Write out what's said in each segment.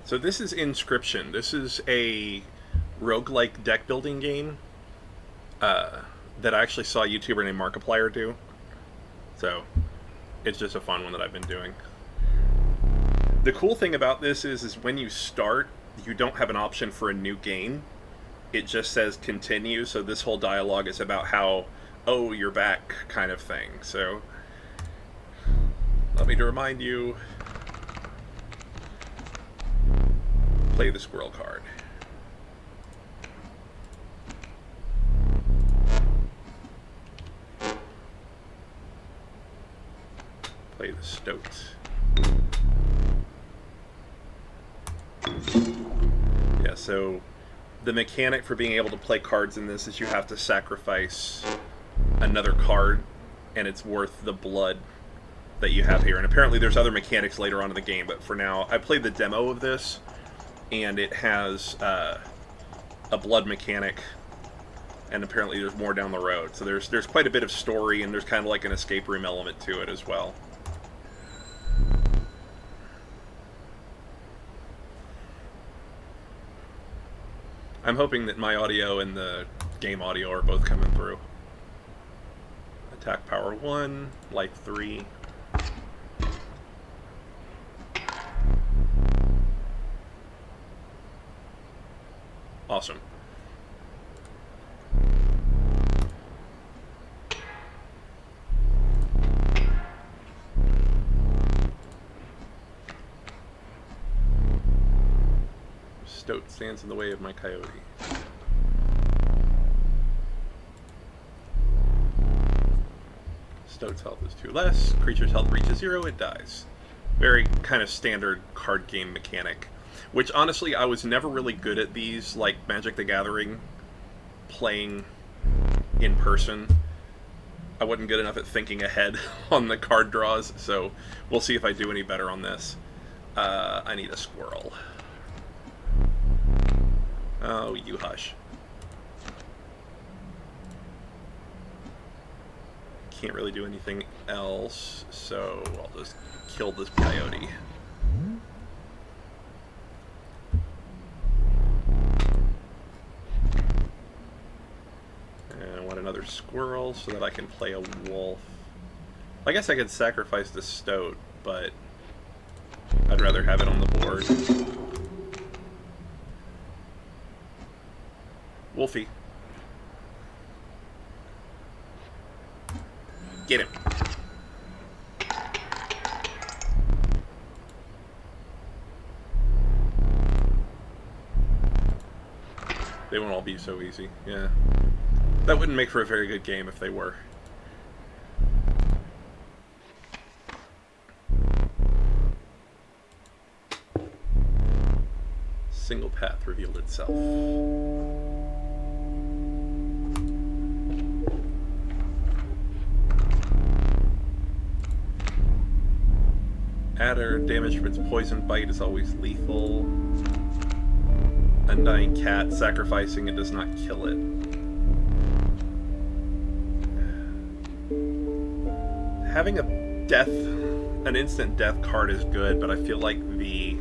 So this is Inscryption. This is a roguelike deck building game that I actually saw a YouTuber named Markiplier do. So it's just a fun one that I've been doing. The cool thing about this is when you start, you don't have an option for a new game. It just says continue, so this whole dialogue is about how, oh, you're back kind of thing. So let me to remind you, play the squirrel card. Play the stoat. Yeah, so the mechanic for being able to play cards in this is you have to sacrifice another card, and it's worth the blood that you have here. And apparently there's other mechanics later on in the game, but for now, I played the demo of this, and it has a blood mechanic, and apparently there's more down the road. So there's quite a bit of story, and there's kind of like an escape room element to it as well. I'm hoping that my audio and the game audio are both coming through. Attack power 1, life 3. Awesome. Stoat stands in the way of my coyote. Stoat's health is 2 less. Creature's health reaches 0, it dies. Very kind of standard card game mechanic. Which, honestly, I was never really good at these, like Magic the Gathering, playing in person. I wasn't good enough at thinking ahead on the card draws, so we'll see if I do any better on this. I need a squirrel. Oh, you hush. Can't really do anything else, so I'll just kill this coyote. And I want another squirrel so that I can play a wolf. I guess I could sacrifice the stoat, but I'd rather have it on the board. Wolfie. Get him. They won't all be so easy, yeah. That wouldn't make for a very good game if they were. Single path revealed itself. Adder, damage from its poison bite is always lethal. Undying cat, sacrificing it does not kill it. Having a death, an instant death card is good, but I feel like the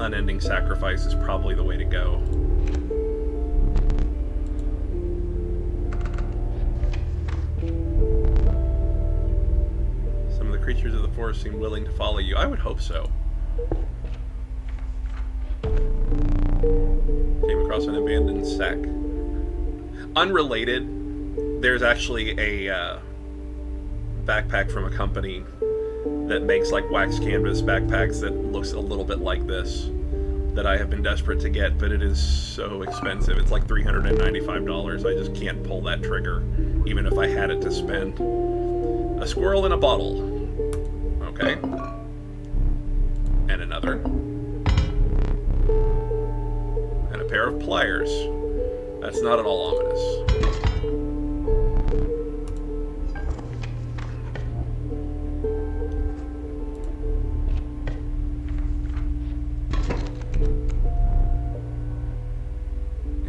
unending sacrifice is probably the way to go. Creatures of the forest seem willing to follow you. I would hope so. Came across an abandoned sack. Unrelated, there's actually a backpack from a company that makes like wax canvas backpacks that looks a little bit like this that I have been desperate to get, but it is so expensive. It's like $395. I just can't pull that trigger, even if I had it to spend. A squirrel in a bottle. Okay. And another. And a pair of pliers. That's not at all ominous.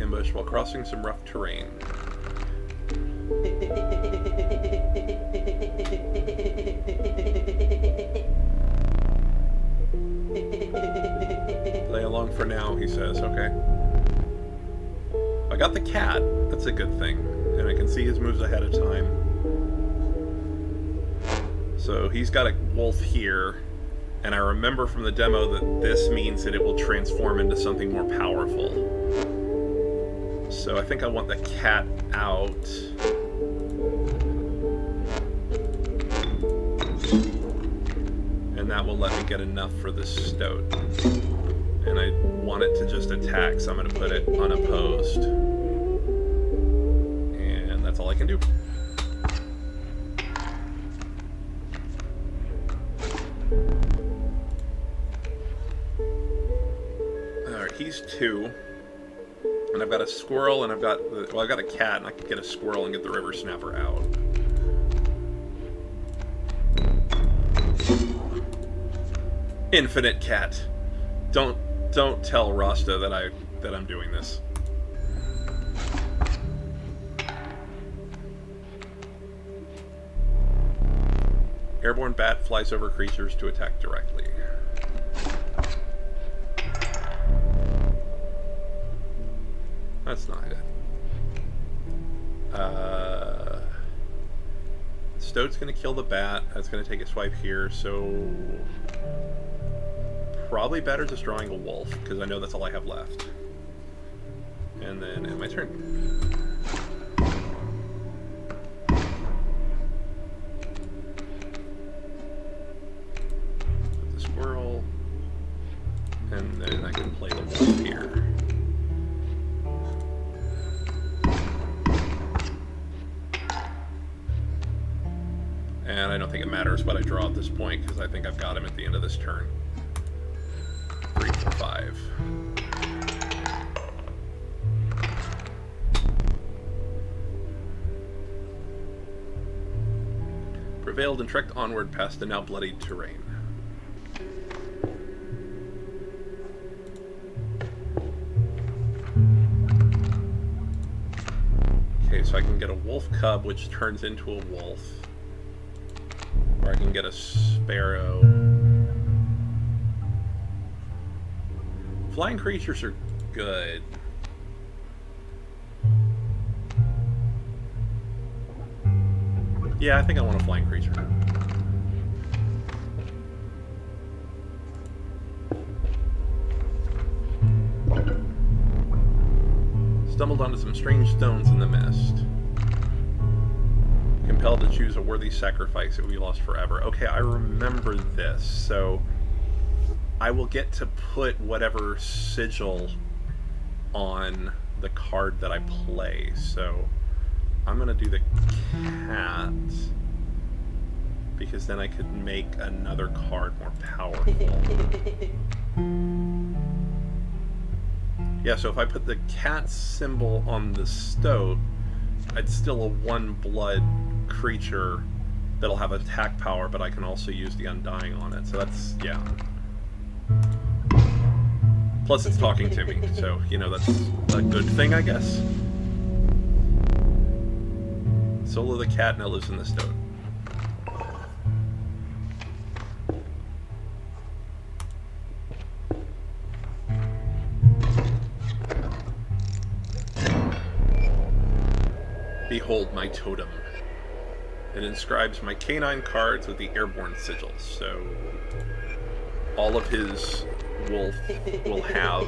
Ambush while crossing some rough terrain. says. Okay. I got the cat. That's a good thing. And I can see his moves ahead of time. So he's got a wolf here. And I remember from the demo that this means that it will transform into something more powerful. So I think I want the cat out. And that will let me get enough for the stoat. And I want it to just attack, so I'm going to put it unopposed. And that's all I can do. Alright, he's 2. And I've got a squirrel, and I've got a cat, and I can get a squirrel and get the river snapper out. Infinite cat. Don't tell Rasta that I'm doing this. Airborne bat flies over creatures to attack directly. That's not it. Stoat's gonna kill the bat. That's gonna take a swipe here, so probably better just drawing a wolf, because I know that's all I have left. And then end my turn. Put the squirrel, and then I can play the wolf here. And I don't think it matters what I draw at this point, because I think I've got him at the end of this turn. 3, 4, 5. Prevailed and trekked onward past the now bloodied terrain. Okay, so I can get a wolf cub, which turns into a wolf. Or I can get a sparrow. Flying creatures are good. Yeah, I think I want a flying creature. Stumbled onto some strange stones in the mist. Compelled to choose a worthy sacrifice, it will be lost forever. Okay, I remember this. So I will get to put whatever sigil on the card that I play. So I'm going to do the cat, because then I could make another card more powerful. Yeah, so if I put the cat symbol on the stoat, I'd still a 1 blood creature that'll have attack power, but I can also use the Undying on it. So that's, yeah. Plus it's talking to me, so, you know, that's a good thing, I guess. Solo the cat now lives in the stoat. Behold my totem. It inscribes my canine cards with the airborne sigils, so all of his wolf will have...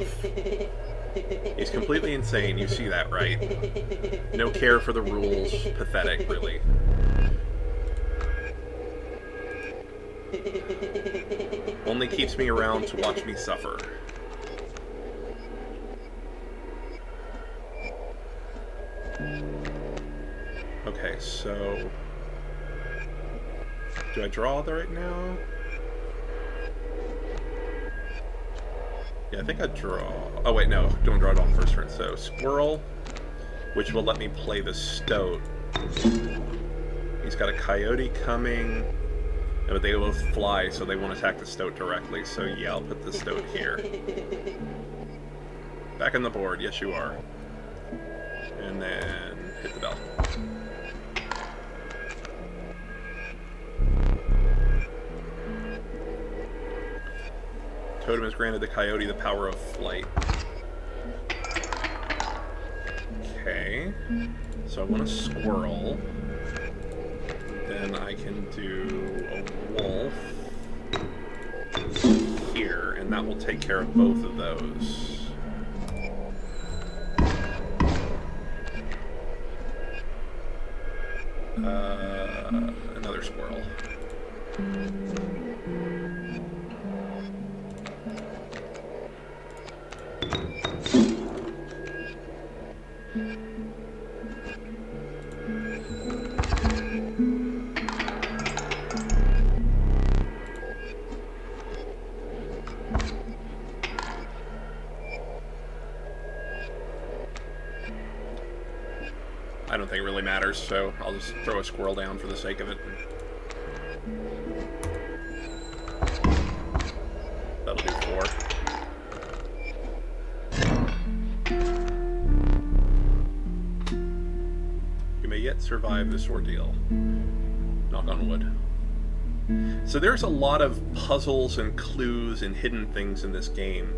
He's completely insane, you see that, right? No care for the rules, pathetic, really. Only keeps me around to watch me suffer. Okay, so... do I draw right now? Yeah, I think I draw... oh wait, no, don't draw it on the first turn. So, squirrel, which will let me play the stoat. He's got a coyote coming, but they both fly, so they won't attack the stoat directly. So yeah, I'll put the stoat here. Back on the board, yes you are. And then hit the bell. Totem has granted the coyote the power of flight. Okay. So I want a squirrel. Then I can do a wolf here, and that will take care of both of those. Another squirrel. I don't think it really matters, so I'll just throw a squirrel down for the sake of it. That'll do 4. You may yet survive this ordeal. Knock on wood. So there's a lot of puzzles and clues and hidden things in this game.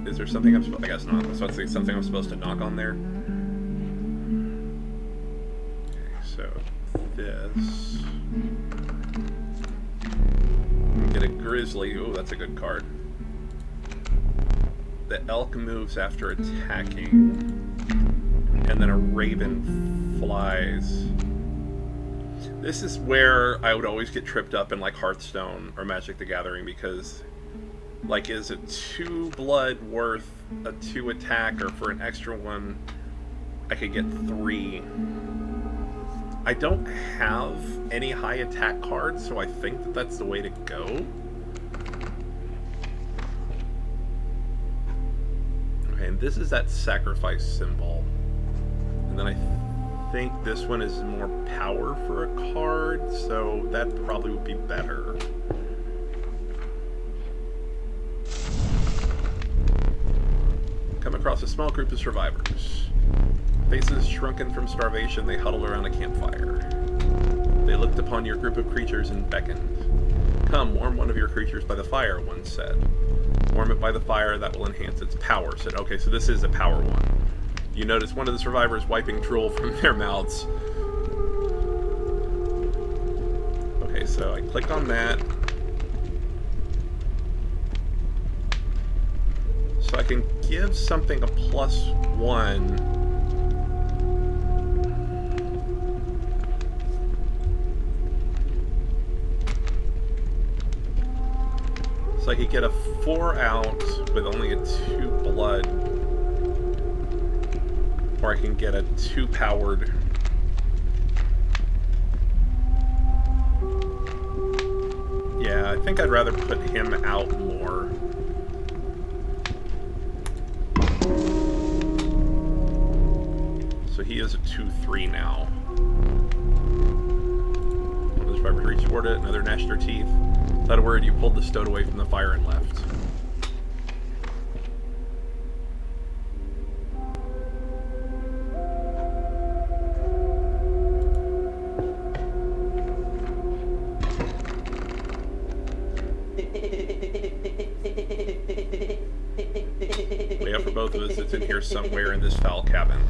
Is there something I'm supposed? I guess not. I was about to say something I'm supposed to knock on there. So this, get a grizzly. Oh, that's a good card. The elk moves after attacking, and then a raven flies. This is where I would always get tripped up in like Hearthstone or Magic the Gathering, because like, is it 2 blood worth a 2 attack, or for an extra one I could get 3? I don't have any high attack cards, so I think that that's the way to go. Okay, and this is that sacrifice symbol. And then I think this one is more power for a card, so that probably would be better. Come across a small group of survivors. Faces shrunken from starvation, they huddled around a campfire. They looked upon your group of creatures and beckoned. Come, warm one of your creatures by the fire, one said. Warm it by the fire, that will enhance its power, said. Okay, so this is a power one. You notice one of the survivors wiping drool from their mouths. Okay, so I click on that. So I can give something a +1. So I could get a 4 out with only a 2 blood. Or I can get a 2 powered. Yeah, I think I'd rather put him out more. So he is a 2/3 now. One of the survivors reached toward it, another gnashed their teeth. Without a word, you pulled the stoat away from the fire and left. Way up for both of us, it's in here somewhere in this foul cabin.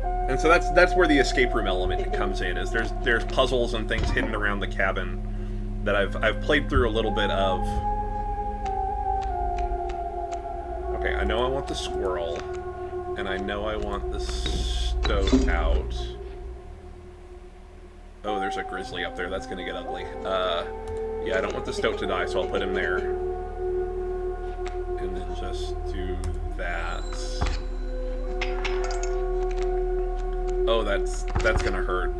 And so that's where the escape room element comes in. Is there's puzzles and things hidden around the cabin that I've played through a little bit of. Okay, I know I want the squirrel, and I know I want the stoat out. Oh, there's a grizzly up there. That's gonna get ugly. Yeah, I don't want the stoat to die, so I'll put him there. And then just do that. Oh, that's gonna hurt.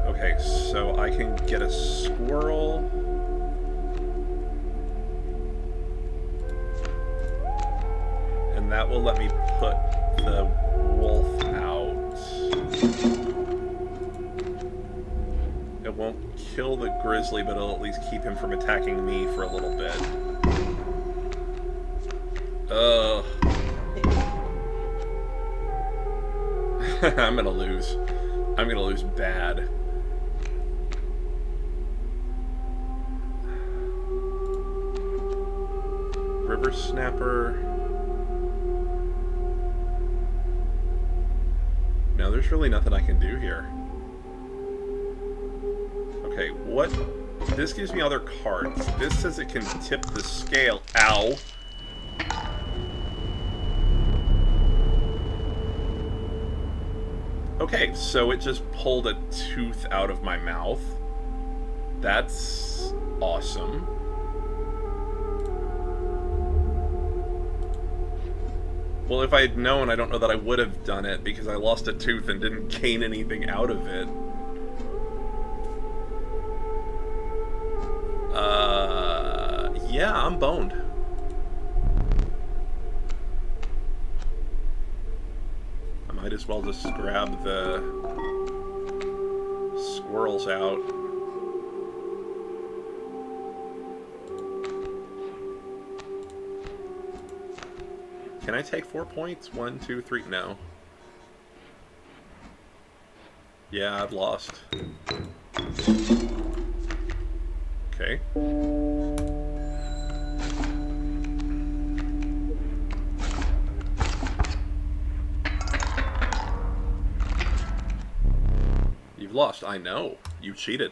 Okay, so I can get a squirrel. And that will let me put the wolf out. It won't kill the grizzly, but it'll at least keep him from attacking me for a little bit. Ugh. I'm gonna lose. I'm gonna lose bad. River Snapper. No, there's really nothing I can do here. Okay, what? This gives me other cards. This says it can tip the scale. Ow. Okay, so it just pulled a tooth out of my mouth. That's awesome. Well, if I had known, I don't know that I would have done it because I lost a tooth and didn't gain anything out of it. Yeah, I'm boned. I might as well just grab the squirrels out. Can I take 4 points? 1, 2, 3. No. Yeah, I've lost. Okay. You've lost. I know. You cheated.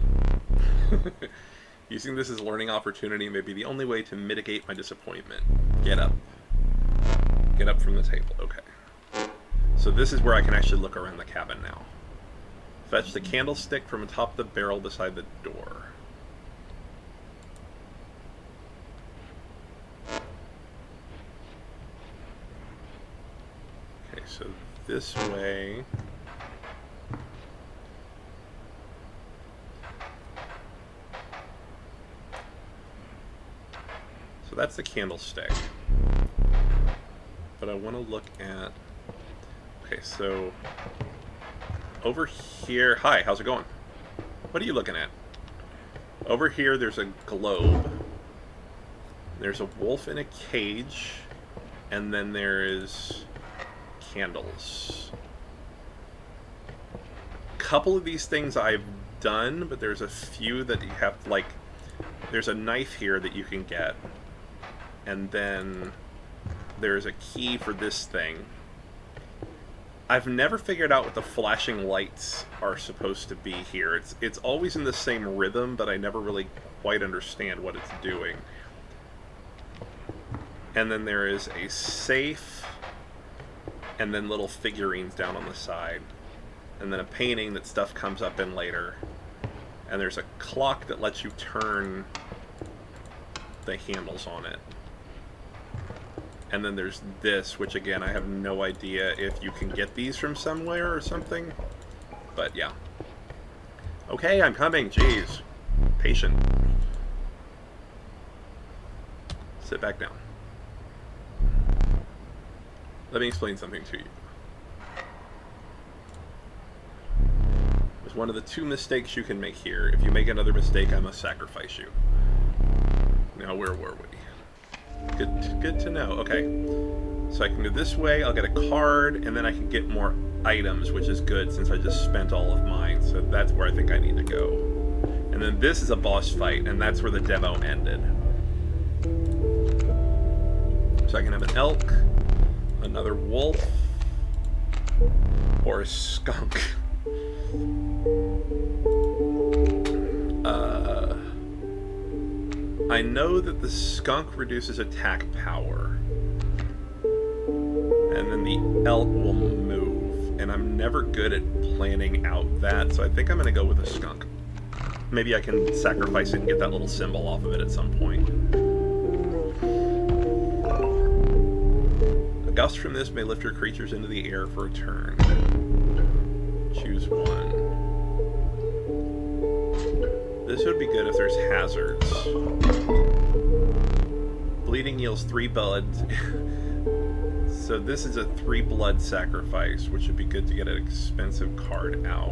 Using this as a learning opportunity may be the only way to mitigate my disappointment. Get up. Get up from the table. Okay. So this is where I can actually look around the cabin now. Fetch the candlestick from atop the barrel beside the door. Okay, so this way... So that's the candlestick. But I want to look at... Okay, so... Over here... Hi, how's it going? What are you looking at? Over here, there's a globe. There's a wolf in a cage. And then there is... candles. A couple of these things I've done, but there's a few that you have to, like... There's a knife here that you can get. And then... There's a key for this thing. I've never figured out what the flashing lights are supposed to be here. It's always in the same rhythm, but I never really quite understand what it's doing. And then there is a safe, and then little figurines down on the side. And then a painting that stuff comes up in later. And there's a clock that lets you turn the handles on it. And then there's this, which again, I have no idea if you can get these from somewhere or something. But yeah. Okay, I'm coming. Jeez. Patient. Sit back down. Let me explain something to you. There's one of the two mistakes you can make here. If you make another mistake, I must sacrifice you. Now, where were we? Good to know. Okay, so I can go this way, I'll get a card, and then I can get more items, which is good since I just spent all of mine, so that's where I think I need to go. And then this is a boss fight, and that's where the demo ended. So I can have an elk, another wolf, or a skunk. I know that the skunk reduces attack power. And then the elk will move. And I'm never good at planning out that, so I think I'm going to go with a skunk. Maybe I can sacrifice it and get that little symbol off of it at some point. A gust from this may lift your creatures into the air for a turn. Choose one. This would be good if there's hazards. Bleeding yields 3 blood. So this is a 3 blood sacrifice, which would be good to get an expensive card out.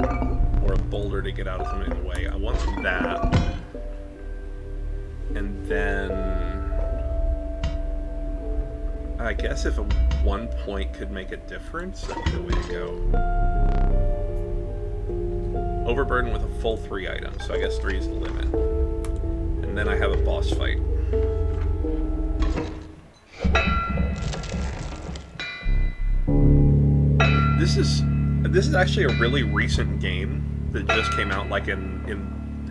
Or a boulder to get out of something in the way. I want that. And then... I guess if a 1 point could make a difference, that's the way to go. Overburden with a full 3 items, so I guess 3 is the limit. And then I have a boss fight. this is actually a really recent game that just came out, like in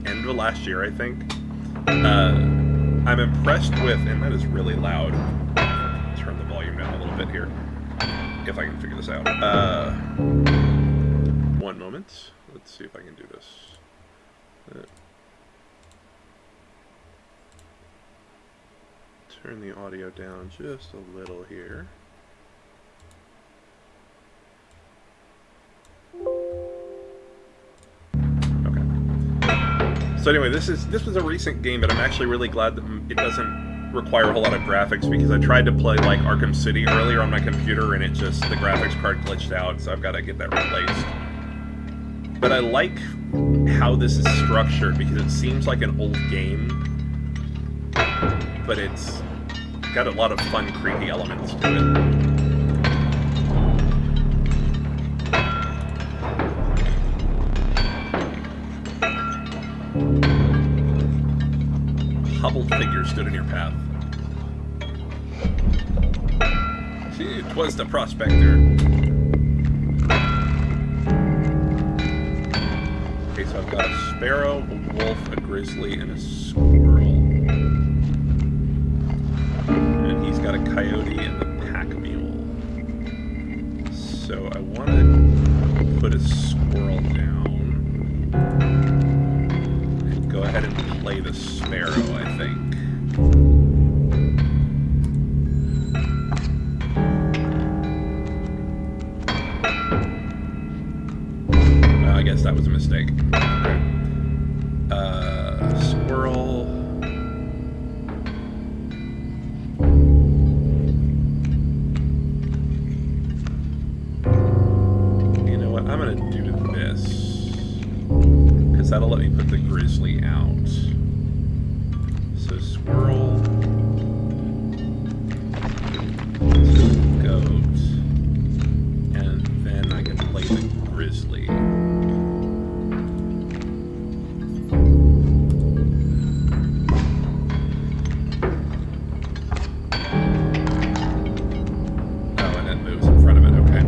end of last year, I think. I'm impressed with, and that is really loud. Turn the volume down a little bit here, if I can figure this out. One moment. Let's see if I can do this. Turn the audio down just a little here. So anyway, this was a recent game, but I'm actually really glad that it doesn't require a whole lot of graphics, because I tried to play like Arkham City earlier on my computer and the graphics card glitched out, so I've got to get that replaced. But I like how this is structured, because it seems like an old game, but it's got a lot of fun, creepy elements to it. Hobbled figure stood in your path. It was the prospector. Okay, so I've got a sparrow, a wolf, a grizzly, and a squirrel. And he's got a coyote and a pack mule. So I want to put a squirrel down. Go ahead and play the sparrow, I think. I guess that was a mistake. Okay. Squirrel. You know what? I'm gonna do this, because that'll let me put the grizzly out. So squirrel, goat, and then I can play the grizzly. Oh, and it moves in front of it, okay.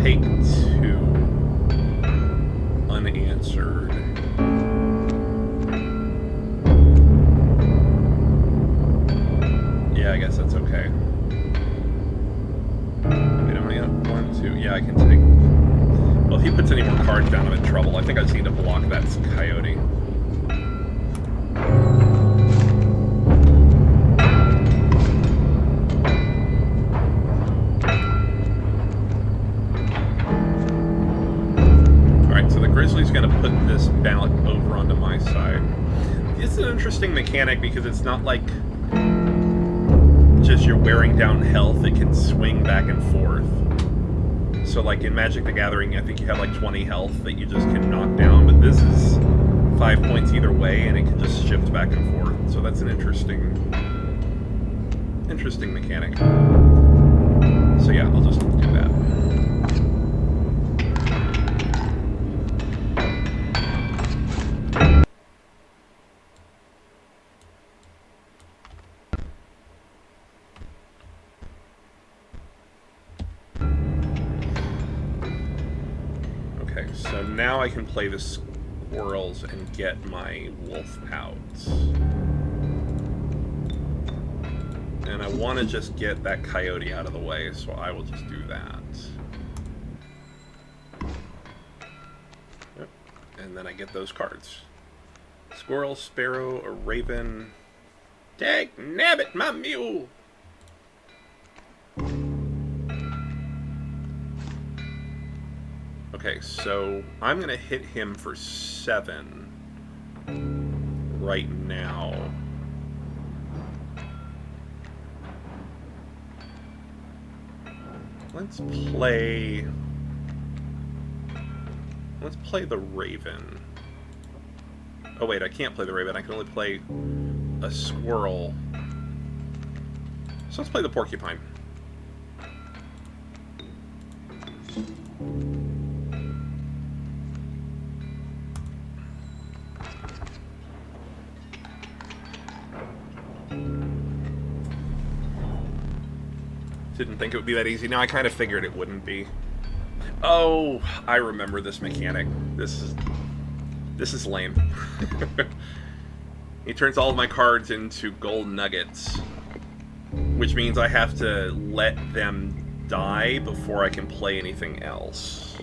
Take two unanswered. Yeah, I guess that's okay. Wait, am I at 1, 2? Yeah, I can take. Well, if he puts any more cards down, I'm in trouble. I think I just need to block that coyote. Grizzly's going to put this ballot over onto my side. It's an interesting mechanic, because it's not like just you're wearing down health. It can swing back and forth. So like in Magic the Gathering, I think you have like 20 health that you just can knock down, but this is 5 points either way, and it can just shift back and forth. So that's an interesting mechanic. So yeah, I'll just do that. So now I can play the squirrels and get my wolf out. And I want to just get that coyote out of the way, so I will just do that. Yep. And then I get those cards. Squirrel, sparrow, a raven. Dag nabbit, my mule! Okay, so I'm going to hit him for 7 right now. Let's play the raven. Oh wait, I can't play the raven. I can only play a squirrel. So let's play the porcupine. Didn't think it would be that easy. Now I kind of figured it wouldn't be. Oh, I remember this mechanic. This is lame. He turns all of my cards into gold nuggets, which means I have to let them die before I can play anything else.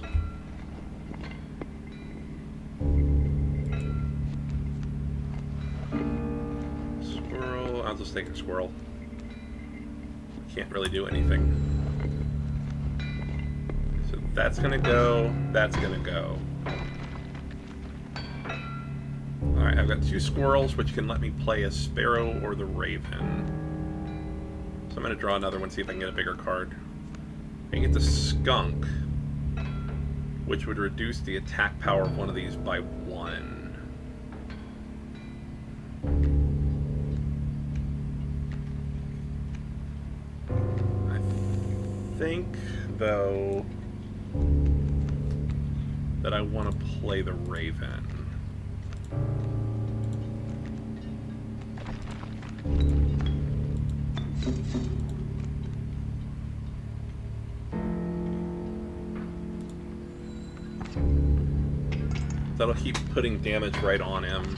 Squirrel. I'll just take a squirrel. Can't really do anything. So that's gonna go. That's gonna go. Alright, I've got 2 squirrels, which can let me play a sparrow or the raven. So I'm going to draw another one, see if I can get a bigger card. I can get the skunk, which would reduce the attack power of one of these by 1. I think, though, that I want to play the raven. That'll keep putting damage right on him.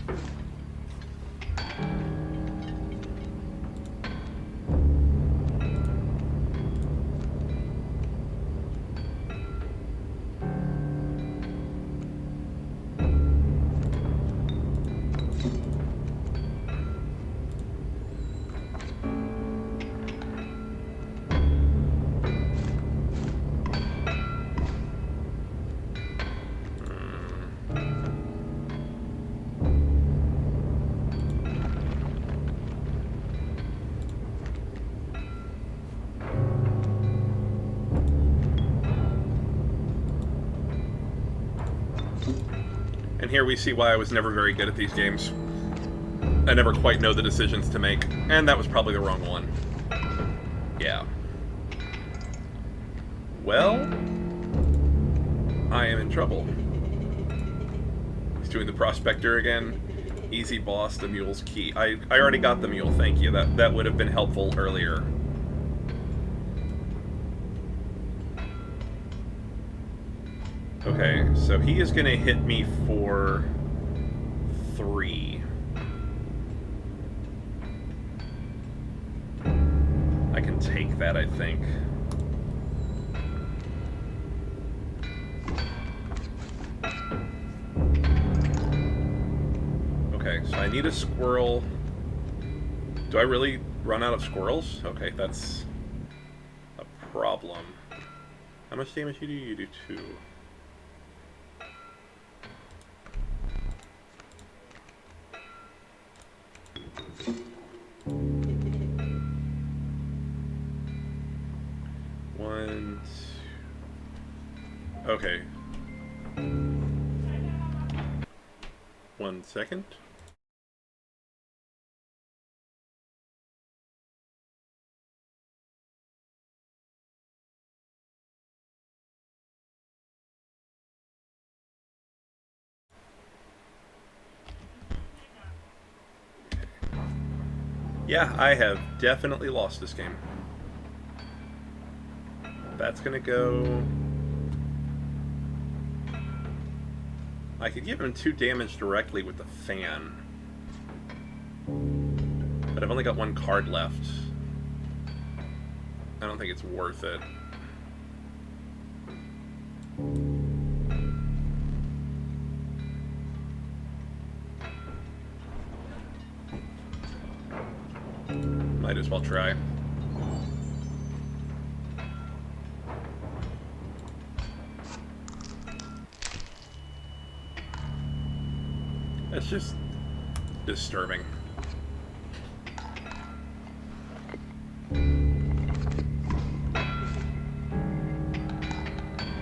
And here we see why I was never very good at these games. I never quite know the decisions to make, and that was probably the wrong one. Yeah. Well, I am in trouble. He's doing the prospector again. Easy boss, the mule's key. I already got the mule, thank you. That would have been helpful earlier. Okay, so he is going to hit me for 3. I can take that, I think. Okay, so I need a squirrel. Do I really run out of squirrels? Okay, that's a problem. How much damage do you do? 2. Okay. 1 second. Yeah, I have definitely lost this game. That's gonna go... I could give him 2 damage directly with the fan. But I've only got 1 card left. I don't think it's worth it. Might as well try. That's just disturbing.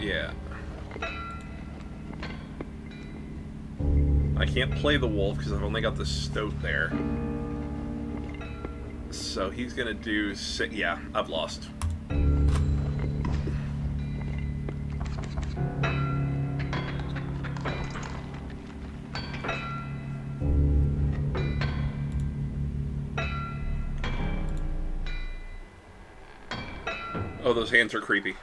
Yeah. I can't play the wolf because I've only got the stoat there. So he's gonna do six. Yeah, I've lost. Oh, those hands are creepy.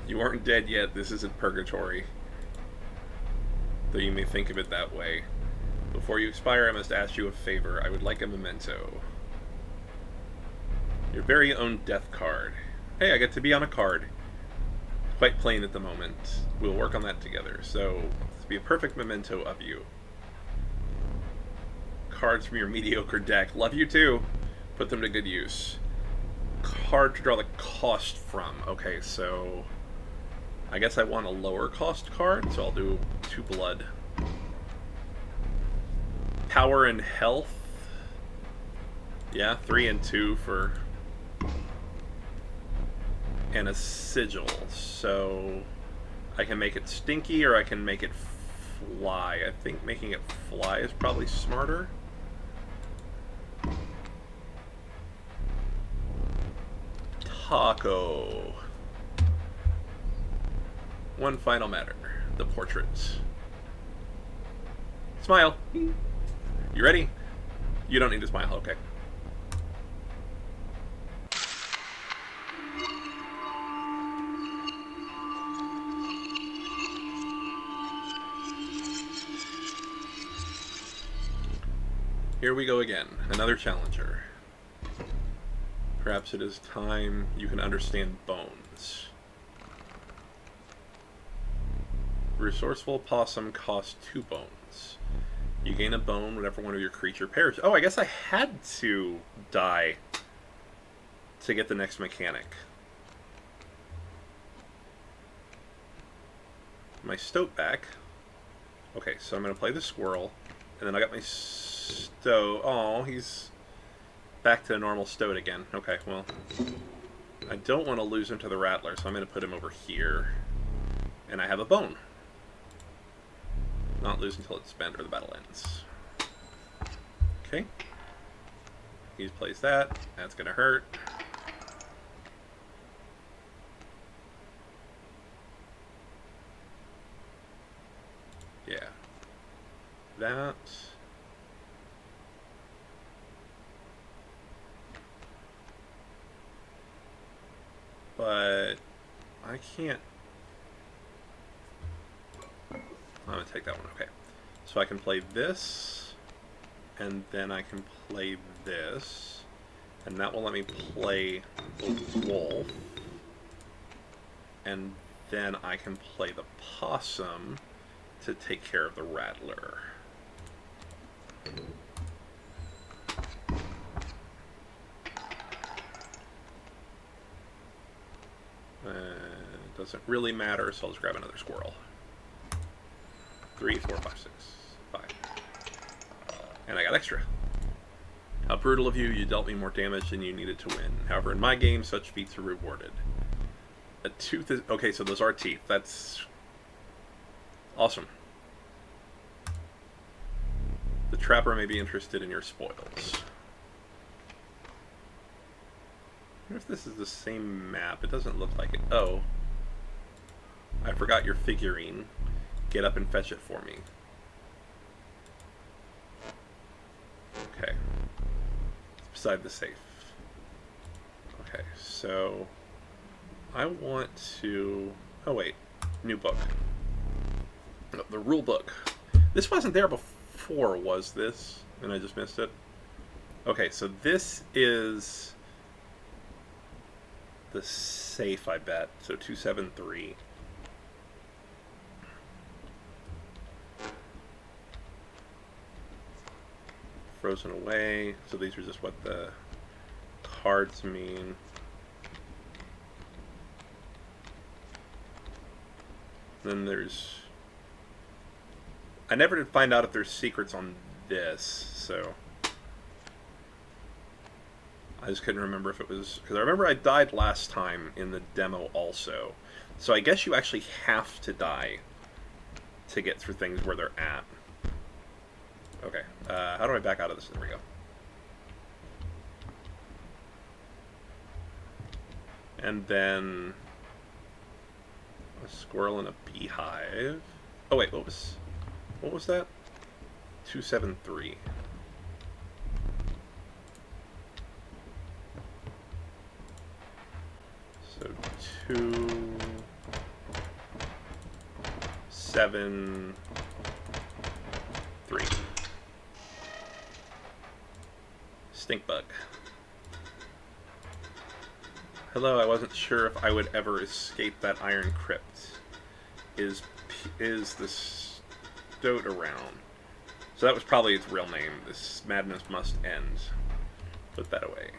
You aren't dead yet. This isn't purgatory. Though you may think of it that way. Before you expire, I must ask you a favor. I would like a memento. Your very own death card. Hey, I get to be on a card. Quite plain at the moment. We'll work on that together. So, to be a perfect memento of you. Cards from your mediocre deck. Love you too. Put them to good use. Card to draw the cost from. Okay, so I guess I want a lower cost card, so I'll do 2 blood. Power and health. Yeah, 3 and 2 for... and a sigil. So I can make it stinky or I can make it fly. I think making it fly is probably smarter. Taco. One final matter. The portraits. Smile. You ready? You don't need to smile, okay. Here we go again. Another challenger. Perhaps it is time you can understand bones. Resourceful possum costs 2 bones. You gain a bone whenever one of your creature perishes. Oh, I guess I had to die to get the next mechanic. My stoat back. Okay, so I'm going to play the squirrel. And then I got my stoat. Oh, he's back to a normal stoat again. Okay, well, I don't want to lose him to the rattler, so I'm going to put him over here. And I have a bone. Not lose until it's spent or the battle ends. Okay. He plays that. That's going to hurt. Yeah. That. But I can't. I'm going to take that one. Okay. So I can play this, and then I can play this, and that will let me play the wolf, and then I can play the possum to take care of the rattler. It doesn't really matter, so I'll just grab another squirrel. 3, 4, 5, 6, 5. And I got extra. How brutal of you, you dealt me more damage than you needed to win. However, in my game, such feats are rewarded. A tooth is... Okay, so those are teeth. That's awesome. The trapper may be interested in your spoils. I wonder if this is the same map. It doesn't look like it. Oh. I forgot your figurine. Get up and fetch it for me. Okay. It's beside the safe. Okay, so I want to... Oh wait, new book. No, the rule book. This wasn't there before, was this? And I just missed it? Okay, so this is the safe, I bet. So 273. Frozen away. So these are just what the cards mean. Then there's... I never did find out if there's secrets on this, so... I just couldn't remember if it was... Because I remember I died last time in the demo also. So I guess you actually have to die to get through things where they're at. Okay, how do I back out of this? There we go. And then a squirrel and a beehive. Oh wait, what was that? 273. So 2, 7, 3. Stink bug. Hello, I wasn't sure if I would ever escape that iron crypt. Is the stoat around? So that was probably its real name. This madness must end. Put that away.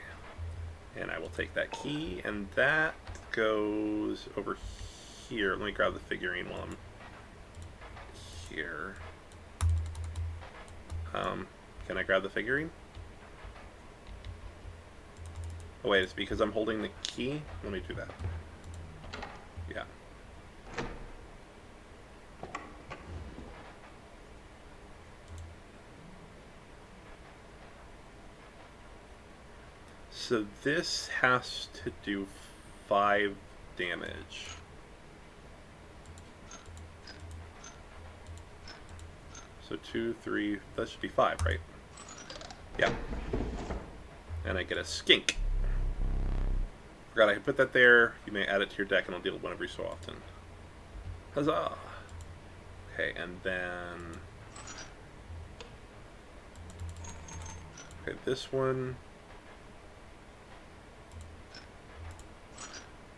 And I will take that key, and that goes over here. Let me grab the figurine while I'm here. Can I grab the figurine? Oh wait, it's because I'm holding the key? Let me do that. Yeah. So this has to do 5 damage. So 2, 3, that should be 5, right? Yeah. And I get a skink. Forgot I put that there. You may add it to your deck and I'll deal with one every so often. Huzzah! Okay, and then... Okay, this one...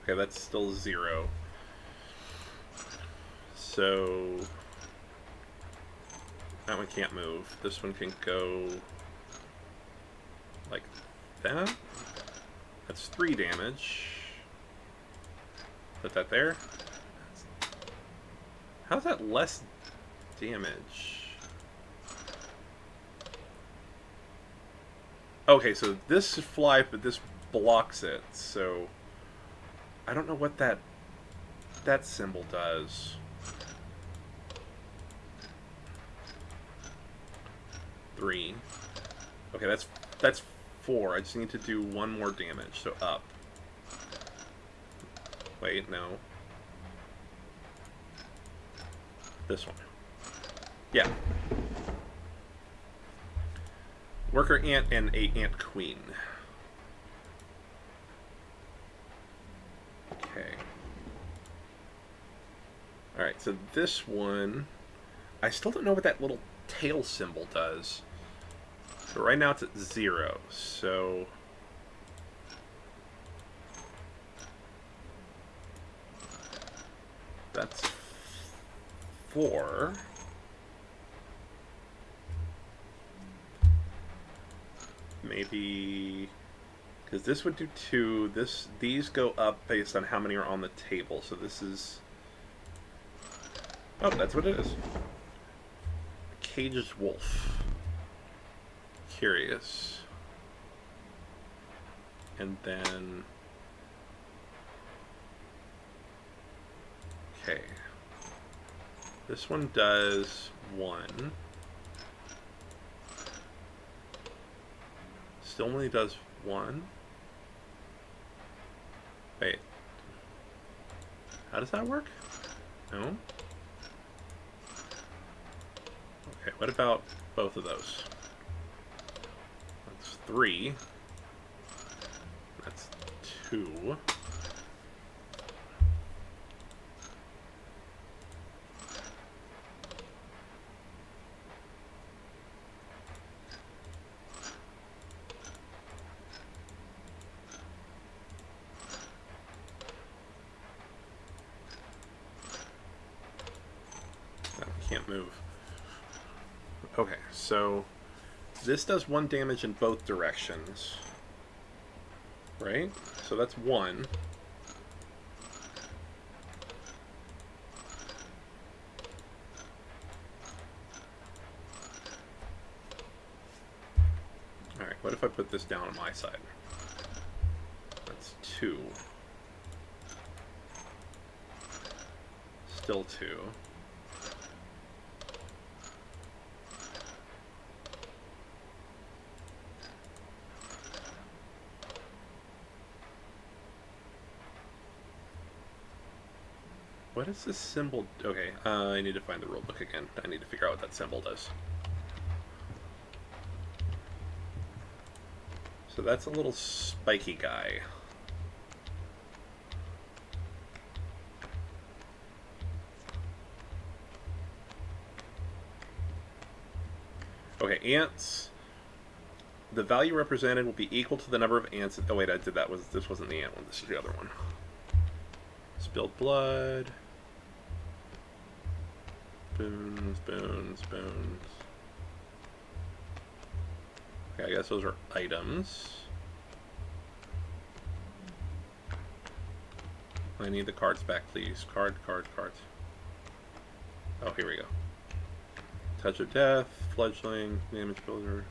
Okay, that's still 0. So... that one can't move. This one can go... like that. That's 3 damage. Put that there. How's that less damage? Okay, so this flies, but this blocks it, so... I don't know what that symbol does. 3. Okay, that's 4. I just need to do 1 more damage, so up. Wait, no. This one. Yeah. Worker ant and a ant queen. Okay. Alright, so this one... I still don't know what that little tail symbol does. So right now it's at 0, so... that's 4. Maybe... because this would do 2. These go up based on how many are on the table, so this is... oh, that's what it is. Caged wolf. Curious. And then... okay. This one does 1. Still only does 1. Wait. How does that work? No? Okay, what about both of those? That's 3. That's 2. Can't move. Okay, so this does 1 damage in both directions, right? So that's 1. Alright, what if I put this down on my side? That's 2. Still 2. What is this symbol? Okay, I need to find the rulebook again. I need to figure out what that symbol does. So that's a little spiky guy. Okay, ants. The value represented will be equal to the number of ants. Oh wait, I did that. This wasn't the ant one. This is the other one. Spilled blood. Boons, boons, boons. Okay, I guess those are items. I need the cards back, please. Cards. Oh, here we go. Touch of Death, Fledgling, Damage Builder.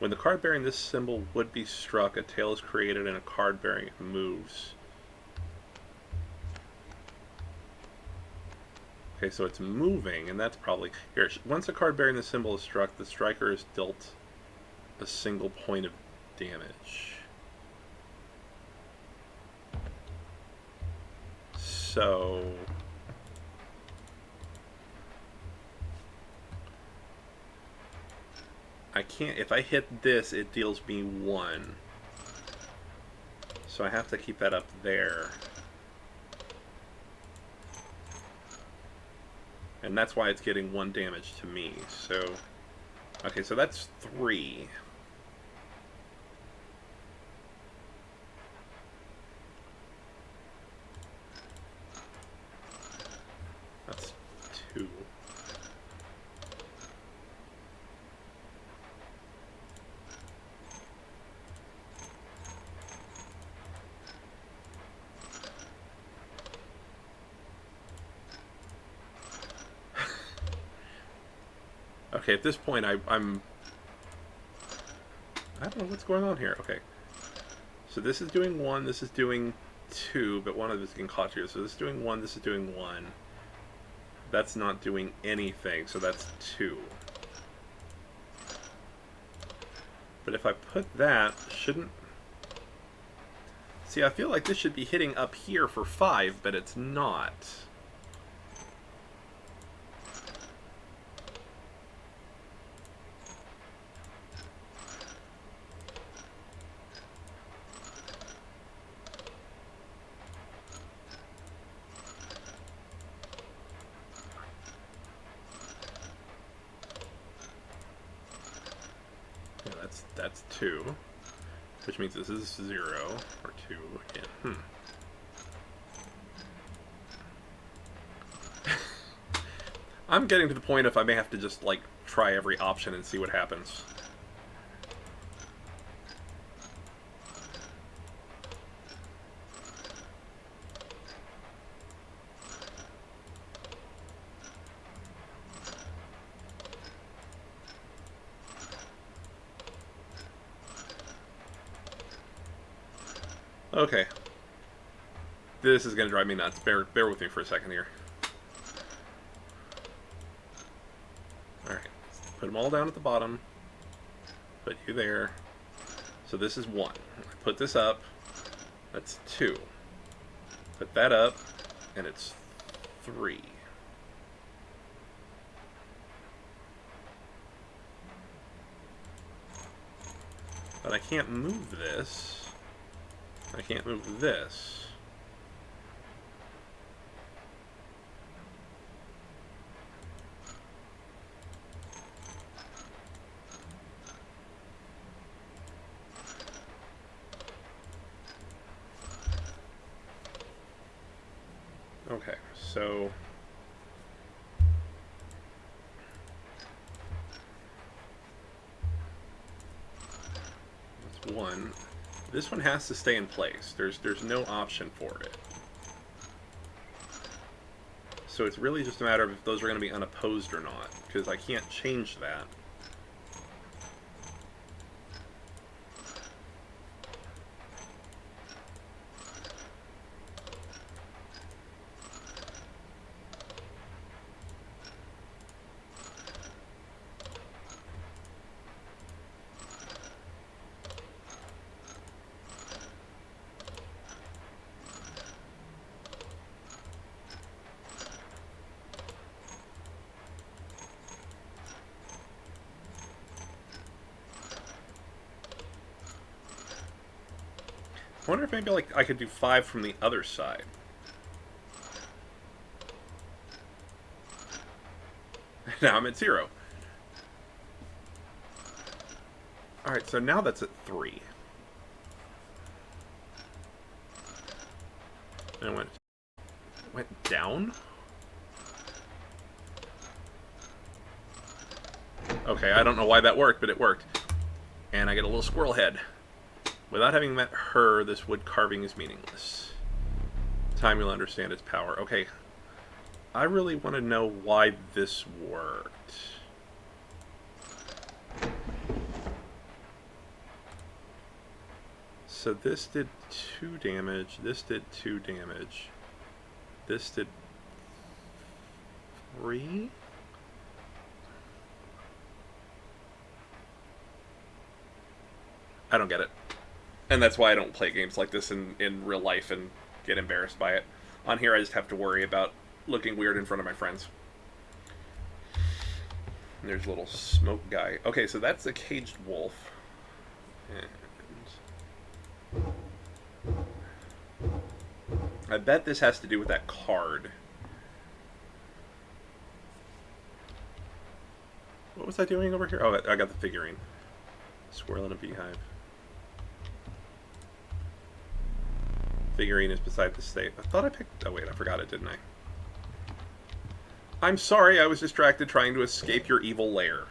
When the card bearing this symbol would be struck, a tail is created and a card bearing it moves. Okay, so it's moving, and that's probably... Here, once a card bearing the symbol is struck, the striker is dealt a single point of damage. So... I can't... If I hit this, it deals me 1. So I have to keep that up there. And that's why it's getting 1 damage to me. So, okay, so that's 3. That's 2. Okay, at this point, I'm... I don't know what's going on here. Okay. So this is doing 1, this is doing 2, but one of this is getting caught here. So this is doing 1, this is doing 1. That's not doing anything, so that's 2. But if I put that, shouldn't... See, I feel like this should be hitting up here for 5, but it's not. That's 2, which means this is 0, or 2 again. I'm getting to the point if I may have to just, like, try every option and see what happens. Okay. This is going to drive me nuts. Bear with me for a second here. Alright. Put them all down at the bottom. Put you there. So this is 1. I put this up. That's 2. Put that up. And it's 3. But I can't move this. I can't move this. Okay, so... that's 1. This one has to stay in place. There's no option for it. So it's really just a matter of if those are going to be unopposed or not, because I can't change that. wonder if maybe like I could do 5 from the other side. Now I'm at 0. Alright, so now that's at 3. And it went down? Okay, I don't know why that worked, but it worked. And I get a little squirrel head. Without having met her, this wood carving is meaningless. Time you'll understand its power. Okay. I really want to know why this worked. So this did 2 damage, this did 2 damage, this did 3? I don't get it. And that's why I don't play games like this in real life and get embarrassed by it. On here I just have to worry about looking weird in front of my friends. And there's a little smoke guy. Okay, so that's a caged wolf. And I bet this has to do with that card. What was I doing over here? Oh, I got the figurine. Squirrel in a beehive. Figurine is beside the safe. I thought I picked... Oh, wait, I forgot it, didn't I? I'm sorry, I was distracted trying to escape your evil lair.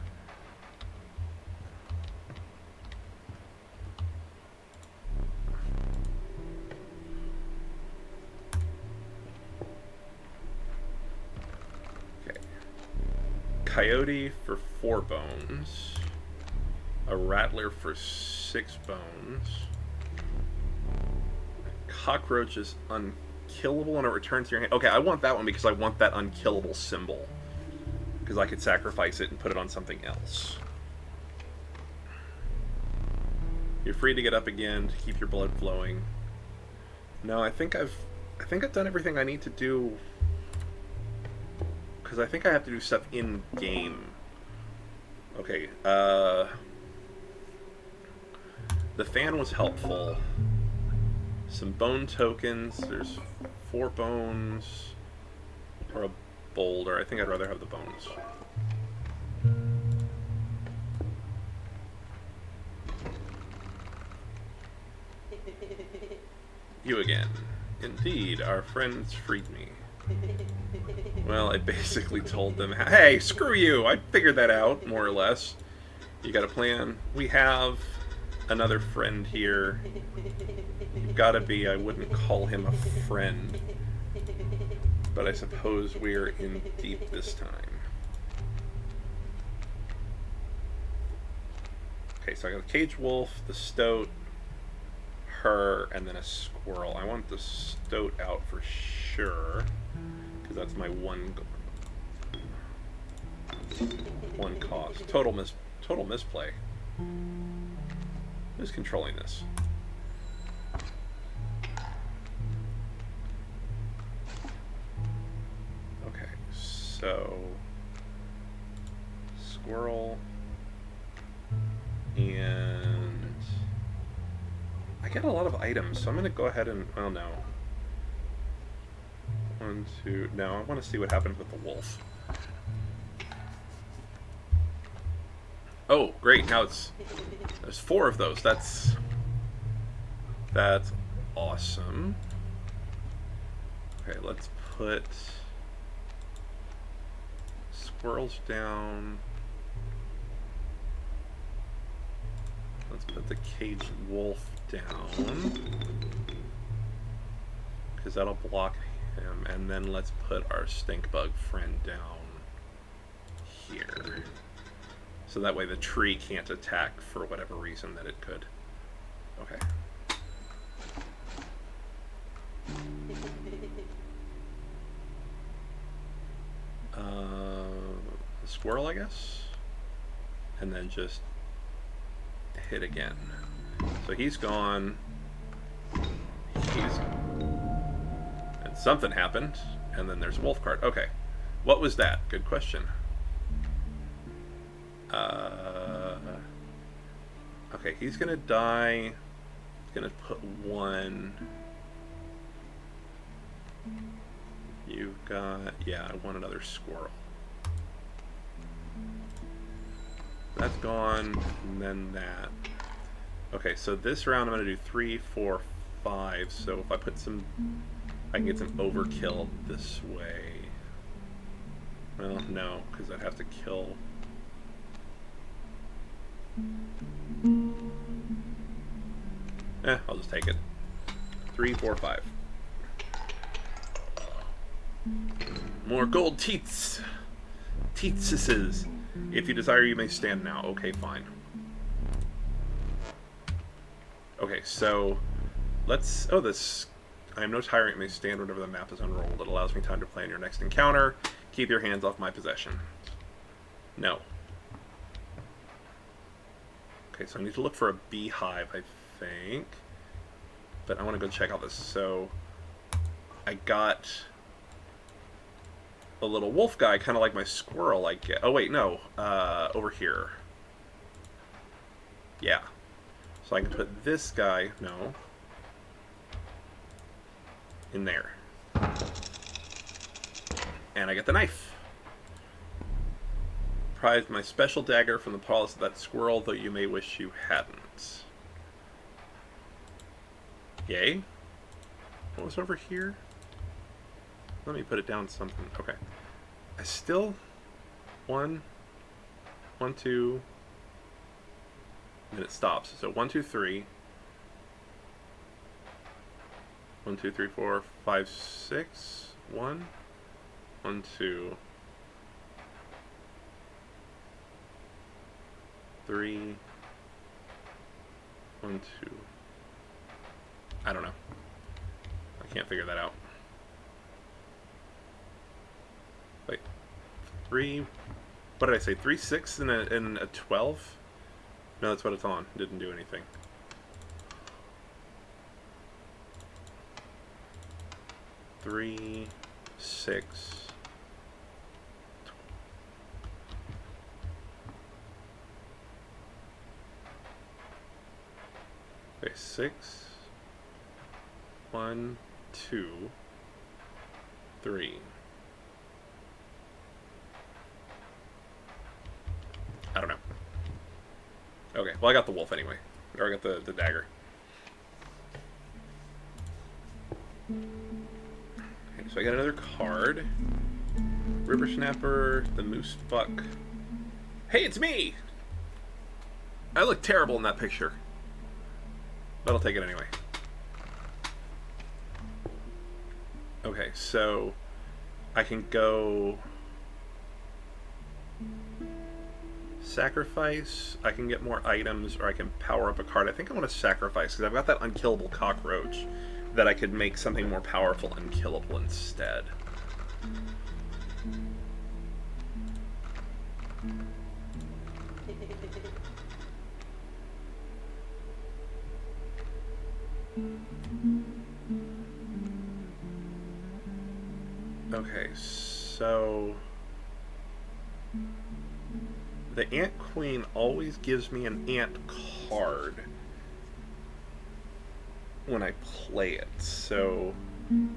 Okay. Coyote for 4 bones. A rattler for 6 bones. Cockroach is unkillable when it returns to your hand. Okay, I want that one because I want that unkillable symbol. Because I could sacrifice it and put it on something else. You're free to get up again to keep your blood flowing. No, I think I've done everything I need to do. Because I think I have to do stuff in game. Okay, the fan was helpful. Some bone tokens. There's 4 bones. Or a boulder. I think I'd rather have the bones. You again. Indeed, our friends freed me. Well, I basically told them, hey, screw you! I figured that out, more or less. You got a plan? We have another friend here. You've got to be, I wouldn't call him a friend. But I suppose we're in deep this time. Okay, so I got a caged wolf, the stoat, her, and then a squirrel. I want the stoat out for sure, because that's my one cost. Total misplay. Who's controlling this? Okay, so squirrel and I get a lot of items, so I'm gonna go ahead and, well, no. 1, 2, no, I want to see what happens with the wolf. Oh, great, now there's 4 of those. That's awesome. Okay, let's put squirrels down. Let's put the caged wolf down, because that'll block him, and then let's put our stink bug friend down here. So that way the tree can't attack for whatever reason that it could. Okay. Squirrel, I guess? And then just hit again. So he's gone. And something happened. And then there's a wolf card. Okay. What was that? Good question. Okay, he's gonna die Gonna put one. You've got, yeah, I want another squirrel. That's gone, and then that. Okay, so this round I'm gonna do 3, 4, 5. So if I put some, I can get some overkill this way. Well, no, because I'd have to kill. I'll just take it. 3, 4, 5. More gold teats. Teatsises. If you desire, you may stand now. Okay, fine. Okay, so let's. Oh, this. I am no tyrant. May stand whenever the map is unrolled. It allows me time to plan your next encounter. Keep your hands off my possession. No. Okay, so I need to look for a beehive, I think. But I want to go check out this. So I got a little wolf guy, kind of like my squirrel, I get. Oh, wait, no. Over here. Yeah. So I can put this guy, no, in there. And I get the knife. Prize my special dagger from the paws of that squirrel, though you may wish you hadn't. Yay. What was over here? Let me put it down something. Okay. I still... 1, 2... Then it stops. So 1, 2, 3. 1, 2, 3, 4, 5, 6. 1, 1, 2, 3. 1, 2. I don't know. I can't figure that out. Wait. 3. What did I say? 3, 6, and a 12? No, that's what it's on. Didn't do anything. Three, 6. Okay, 6. 1, 2, 3. I don't know. Okay, well I got the wolf anyway. Or I got the dagger. Okay, so I got another card. River Snapper, the Moose Buck. Hey, it's me! I look terrible in that picture. But I'll take it anyway. Okay, so I can go sacrifice, I can get more items, or I can power up a card. I think I want to sacrifice, because I've got that unkillable cockroach that I could make something more powerful unkillable instead. Okay, so the Ant Queen always gives me an ant card when I play it. So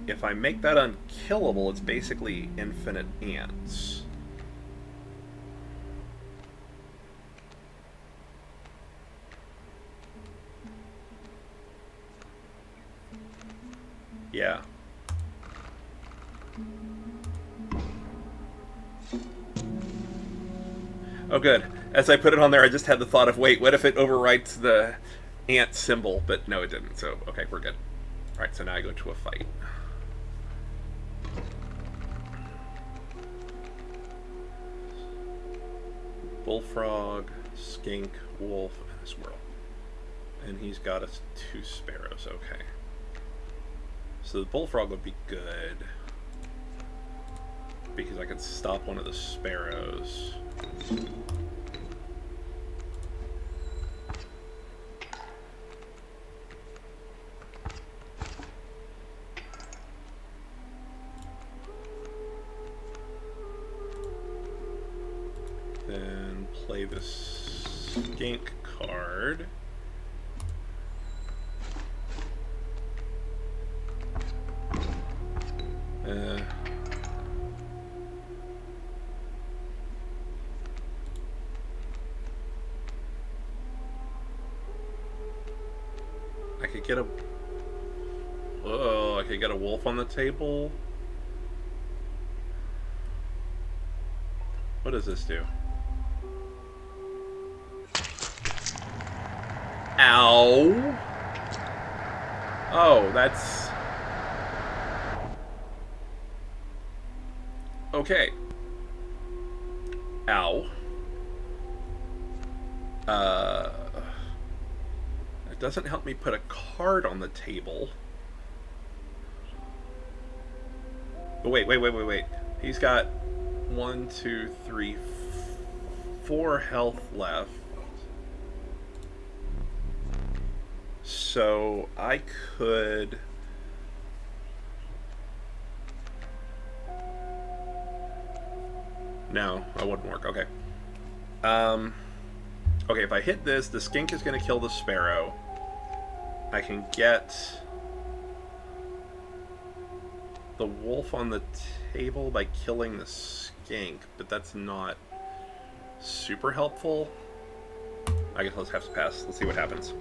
if I make that unkillable, it's basically infinite ants. Yeah. Oh, good. As I put it on there, I just had the thought of, wait, what if it overwrites the ant symbol? But no, it didn't. So, okay, we're good. All right, so now I go to a fight. Bullfrog, skink, wolf, and a squirrel. And he's got us 2 sparrows. Okay. So the bullfrog would be good, because I could stop one of the sparrows. Then play this skink card. could get a... Oh, I could get a wolf on the table. What does this do? Ow! Oh, that's... Okay. Ow. It doesn't help me put a card on the table. But wait. He's got 1, 2, 3, 4 health left. So I could... No, that wouldn't work. Okay. Okay, if I hit this, the skink is going to kill the sparrow. I can get the wolf on the table by killing the skink, but that's not super helpful. I guess let's have to pass. Let's see what happens.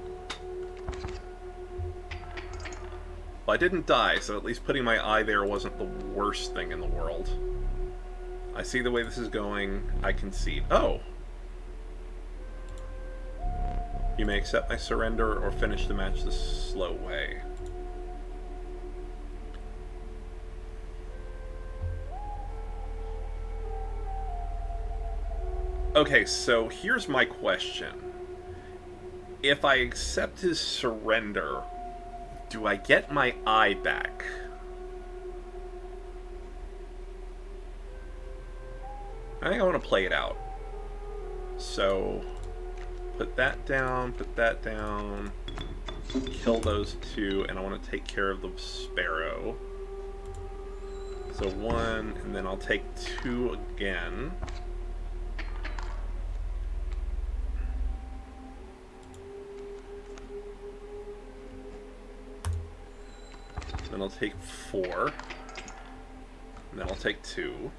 Well, I didn't die, so at least putting my eye there wasn't the worst thing in the world. I see the way this is going. I concede. Oh! You may accept my surrender or finish the match the slow way. Okay, so here's my question. If I accept his surrender, do I get my eye back? I think I want to play it out. So, put that down, kill those two, and I want to take care of the sparrow. So 1, and then I'll take 2 again. Then I'll take 4. And then I'll take 2.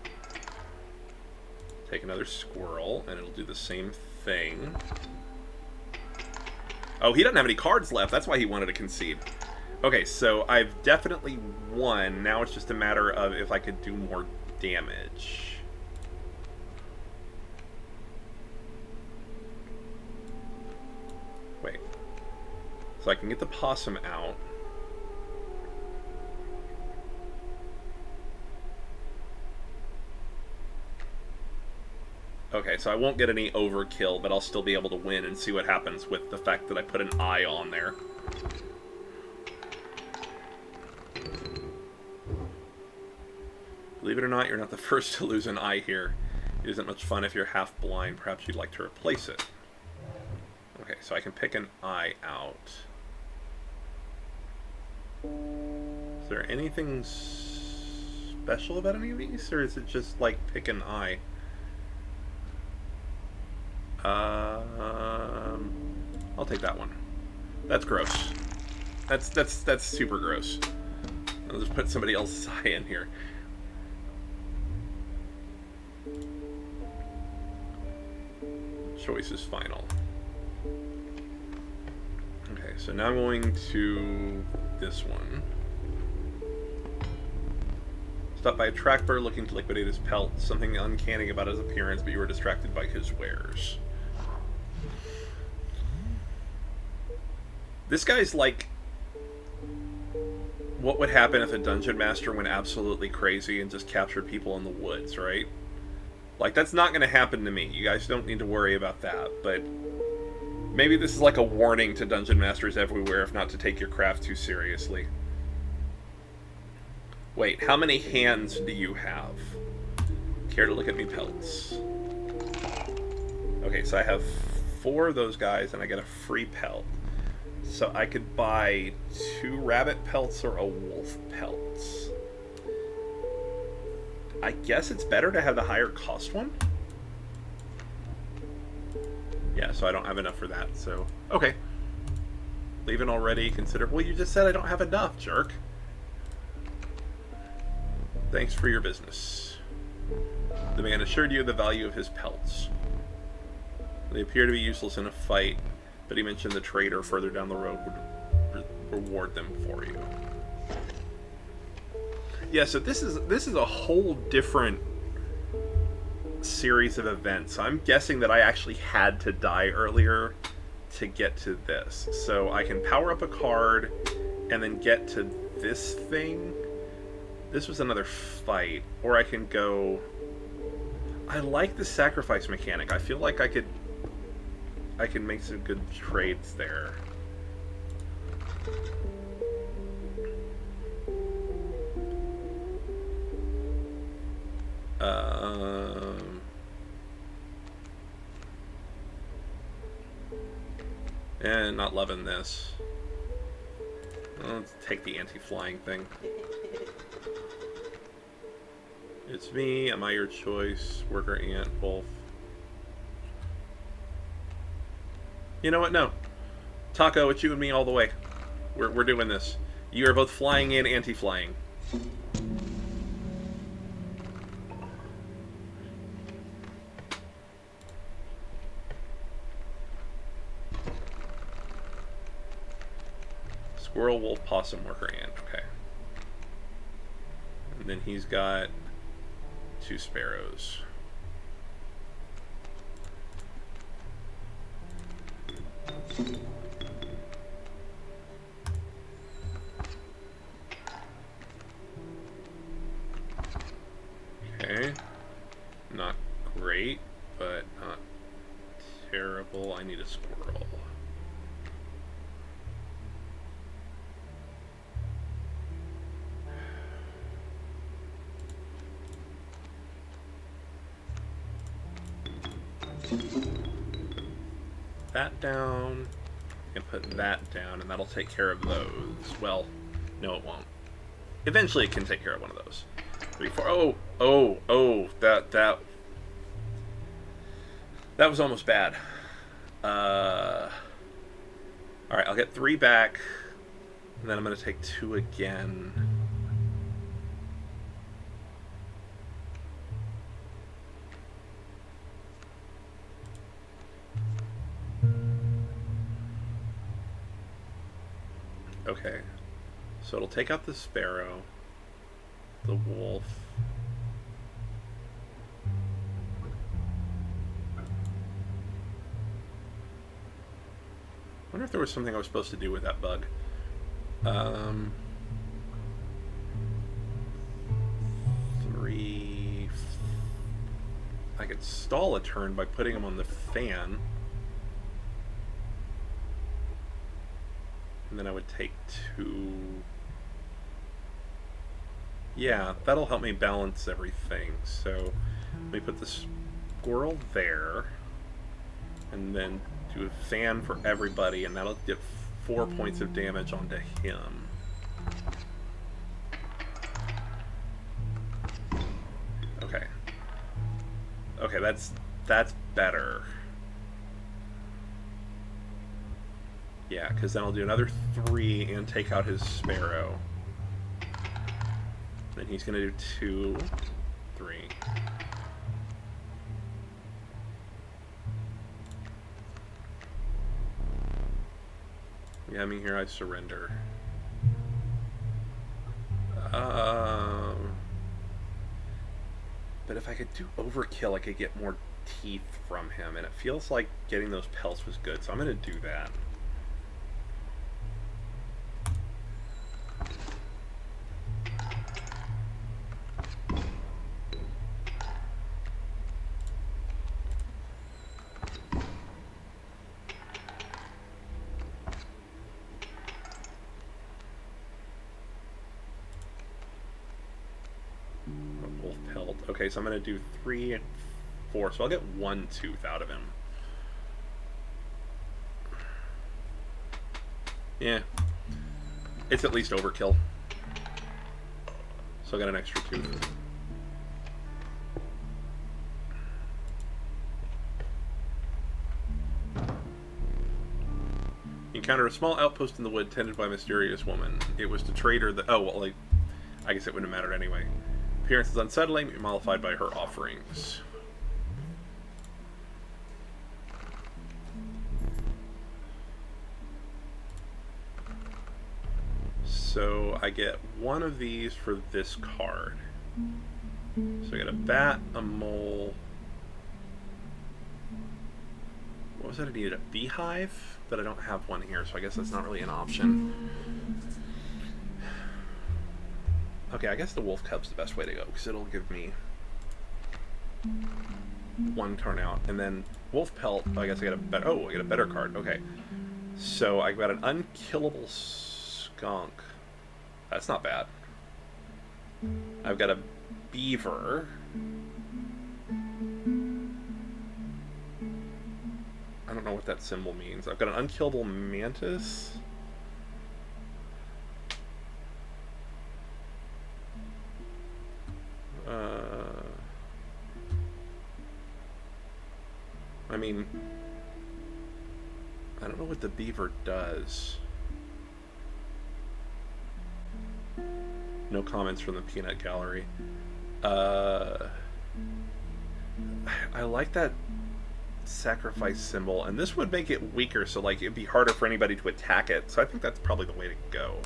Take another squirrel, and it'll do the same thing. Oh, he doesn't have any cards left. That's why he wanted to concede. Okay, so I've definitely won. Now it's just a matter of if I could do more damage. Wait. So I can get the possum out. Okay, so I won't get any overkill, but I'll still be able to win and see what happens with the fact that I put an eye on there. Believe it or not, you're not the first to lose an eye here. It isn't much fun if you're half blind. Perhaps you'd like to replace it. Okay, so I can pick an eye out. Is there anything special about any of these, or is it just like pick an eye? I'll take that one. That's gross. That's super gross. I'll just put somebody else's eye in here. Choice is final. Okay, so now I'm going to this one. Stopped by a track bird looking to liquidate his pelt. Something uncanny about his appearance, but you were distracted by his wares. This guy's like what would happen if a dungeon master went absolutely crazy and just captured people in the woods, right? Like, that's not going to happen to me. You guys don't need to worry about that, but maybe this is like a warning to dungeon masters everywhere if not to take your craft too seriously. Wait, how many hands do you have? Care to look at me pelts? Okay, so I have 4 of those guys and I get a free pelt. So I could buy 2 rabbit pelts or a wolf pelt. I guess it's better to have the higher cost one. Yeah, so I don't have enough for that, so... Okay. Leaving already, consider... Well, you just said I don't have enough, jerk. Thanks for your business. The man assured you of the value of his pelts. They appear to be useless in a fight, but he mentioned the trader further down the road reward them for you. Yeah, so this is a whole different series of events. So I'm guessing that I actually had to die earlier to get to this. So I can power up a card and then get to this thing. This was another fight. Or I can go... I like the sacrifice mechanic. I feel like I can make some good trades there. And not loving this. Let's take the anti-flying thing. It's me. Am I your choice? Worker, ant, both. You know what? No. Taco, it's you and me all the way. We're doing this. You are both flying and anti-flying. Squirrel, wolf, possum, worker, ant. Okay. And then he's got 2 sparrows. Okay. Not great, but not terrible. I need a squirrel. That down, and put that down, and that'll take care of those. Well, no it won't. Eventually it can take care of one of those. 3, 4, that was almost bad. Alright, I'll get 3 back, and then I'm going to take 2 again. Okay, so it'll take out the sparrow, the wolf. I wonder if there was something I was supposed to do with that bug. 3... I could stall a turn by putting him on the fan. And then I would take 2. Yeah, that'll help me balance everything. So let me put the squirrel there. And then do a fan for everybody. And that'll get 4 points of damage onto him. Okay. Okay, that's better. Yeah, because then I'll do another 3 and take out his sparrow. Then he's going to do 2, 3. Yeah, I mean, here I surrender. But if I could do overkill, I could get more teeth from him, and it feels like getting those pelts was good, so I'm going to do that. Okay, so I'm going to do 3 and 4, so I'll get 1 tooth out of him. Yeah. It's at least overkill. So I got an extra tooth. You encountered a small outpost in the wood tended by a mysterious woman. It was the trader that... Oh, well, like, I guess it wouldn't have mattered anyway. Appearance is unsettling, mollified by her offerings. I get one of these for this card. So I got a bat, a mole. What was it I needed? A beehive? But I don't have one here, so I guess that's not really an option. Okay, I guess the wolf cub's the best way to go, because it'll give me one turn out. And then wolf pelt, I guess I get a better, oh, I get a better card. Okay. So I got an unkillable skunk. That's not bad. I've got a beaver. I don't know what that symbol means. I've got an unkillable mantis. I mean, I don't know what the beaver does. No comments from the peanut gallery. I like that sacrifice symbol, and this would make it weaker, so like it'd be harder for anybody to attack it. So I think that's probably the way to go.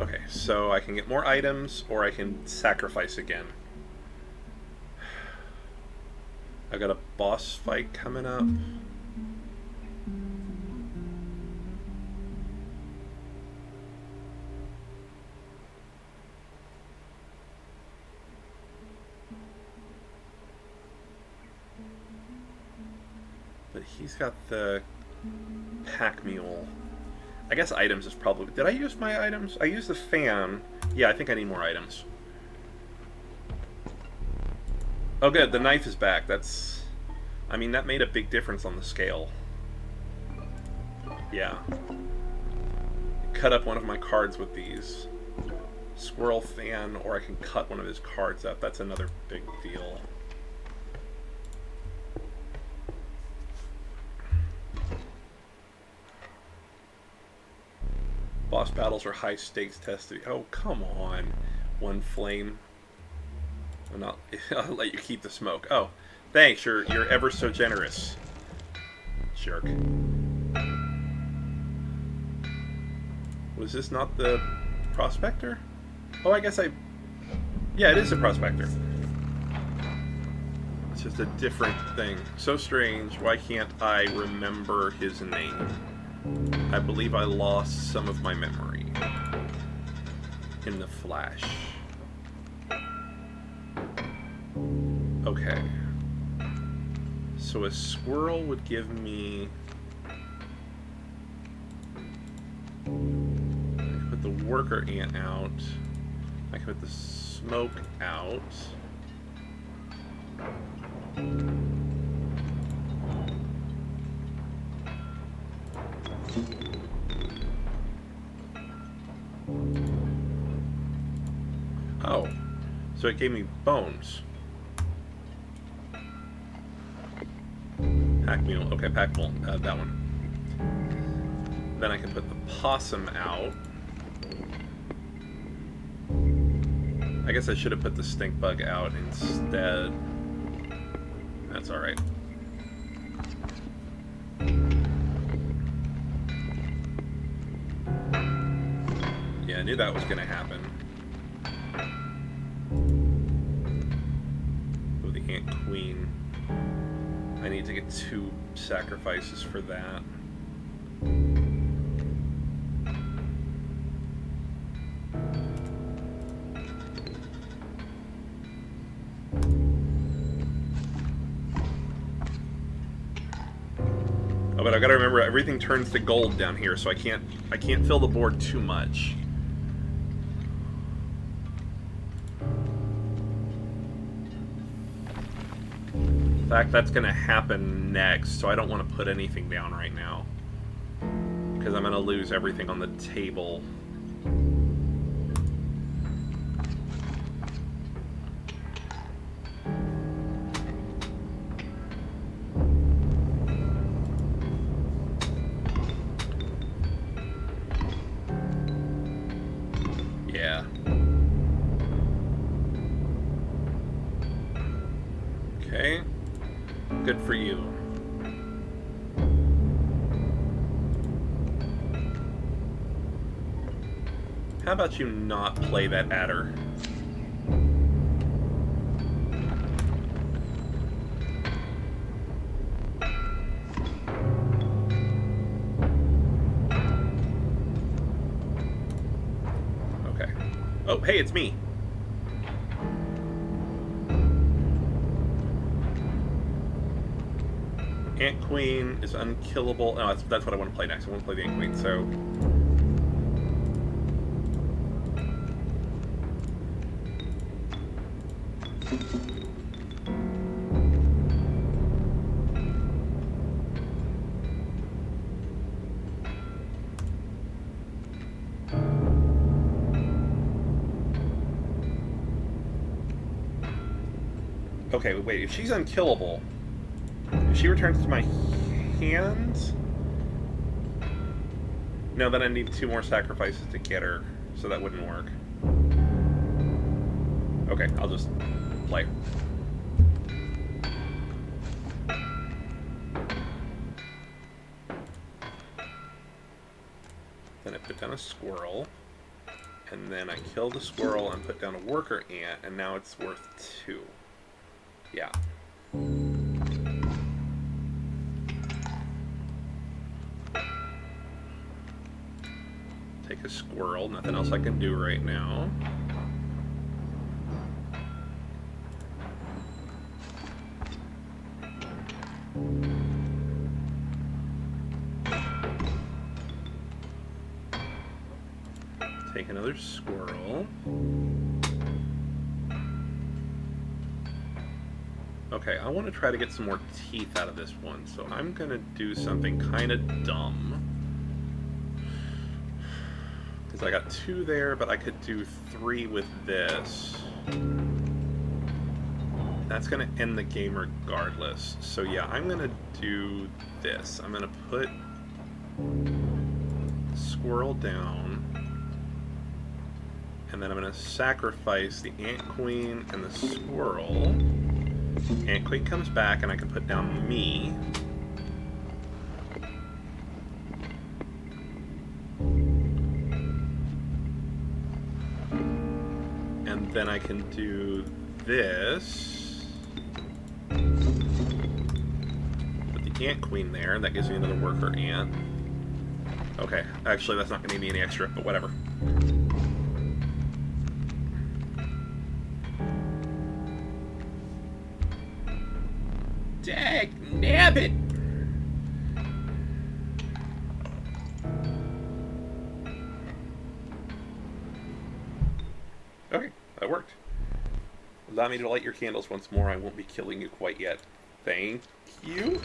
Okay, so I can get more items, or I can sacrifice again. I got a boss fight coming up. But he's got the pack mule. I guess items is probably... Did I use my items? I used the fan. Yeah, I think I need more items. Oh good, the knife is back. That's... I mean, that made a big difference on the scale. Yeah. Cut up one of my cards with these. Squirrel fan, or I can cut one of his cards up. That's another big deal. Boss battles are high stakes tested. Oh, come on. One flame. I'll let you keep the smoke. Oh, thanks. You're ever so generous. Jerk. Was this not the prospector? Oh, I guess yeah, it is a prospector. It's just a different thing. So strange. Why can't I remember his name? I believe I lost some of my memory in the flash. Okay. So a squirrel would give me... I can put the worker ant out. I can put the smoke out. Oh, so it gave me bones. Pack mule. Okay, pack mule. That one. Then I can put the possum out. I guess I should have put the stink bug out instead. That's alright. Yeah, I knew that was going to happen. Oh, the Ant Queen. I need to get 2 sacrifices for that. Oh, but I've got to remember everything turns to gold down here, so I can't fill the board too much. In fact, that's going to happen next, so I don't want to put anything down right now, because I'm going to lose everything on the table. Yeah. Okay. Good for you. How about you not play that adder? Okay. Oh, hey, it's me. Ant Queen is unkillable. No, that's what I want to play next. I want to play the Ant Queen, so... Okay, wait, if she's unkillable, if she returns to my hands... No, then I need 2 more sacrifices to get her, so that wouldn't work. Okay, I'll just play. Then I put down a squirrel, and then I kill the squirrel and put down a worker ant, and now it's worth 2. Yeah. Take a squirrel, nothing else I can do right now. Take another squirrel. Okay, I want to try to get some more teeth out of this one, so I'm going to do something kind of dumb. Because I got 2 there, but I could do 3 with this. That's going to end the game regardless. So yeah, I'm going to do this. I'm going to put squirrel down. And then I'm going to sacrifice the Ant Queen and the squirrel. Ant Queen comes back, and I can put down me. And then I can do this. Put the Ant Queen there, and that gives me another worker ant. Okay, actually that's not going to need me any extra, but whatever. Dagnabbit! Okay, that worked. Allow me to light your candles once more. I won't be killing you quite yet. Thank you.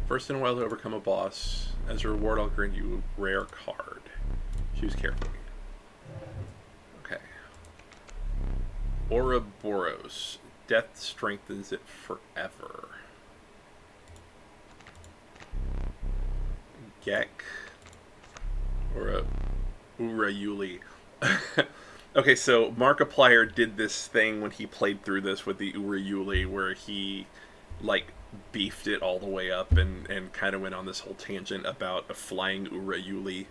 First in a while to overcome a boss. As a reward, I'll grant you a rare card. Choose carefully. Okay. Ouroboros. Death strengthens it forever. Gek. Or Urayuli. Okay, so Markiplier did this thing when he played through this with the Urayuli, where he, like, beefed it all the way up and kind of went on this whole tangent about a flying Urayuli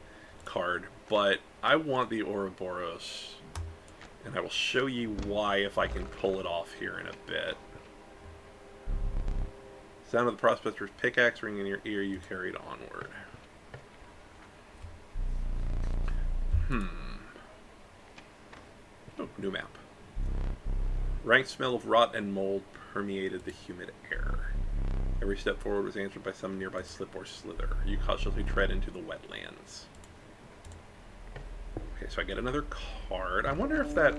card. But I want the Ouroboros, and I will show you why if I can pull it off here in a bit. Sound of the prospector's pickaxe ring in your ear, you carried onward. Oh, new map. Rank smell of rot and mold permeated the humid air. Every step forward was answered by some nearby slip or slither. You cautiously tread into the wetlands. Okay, so I get another card. I wonder if that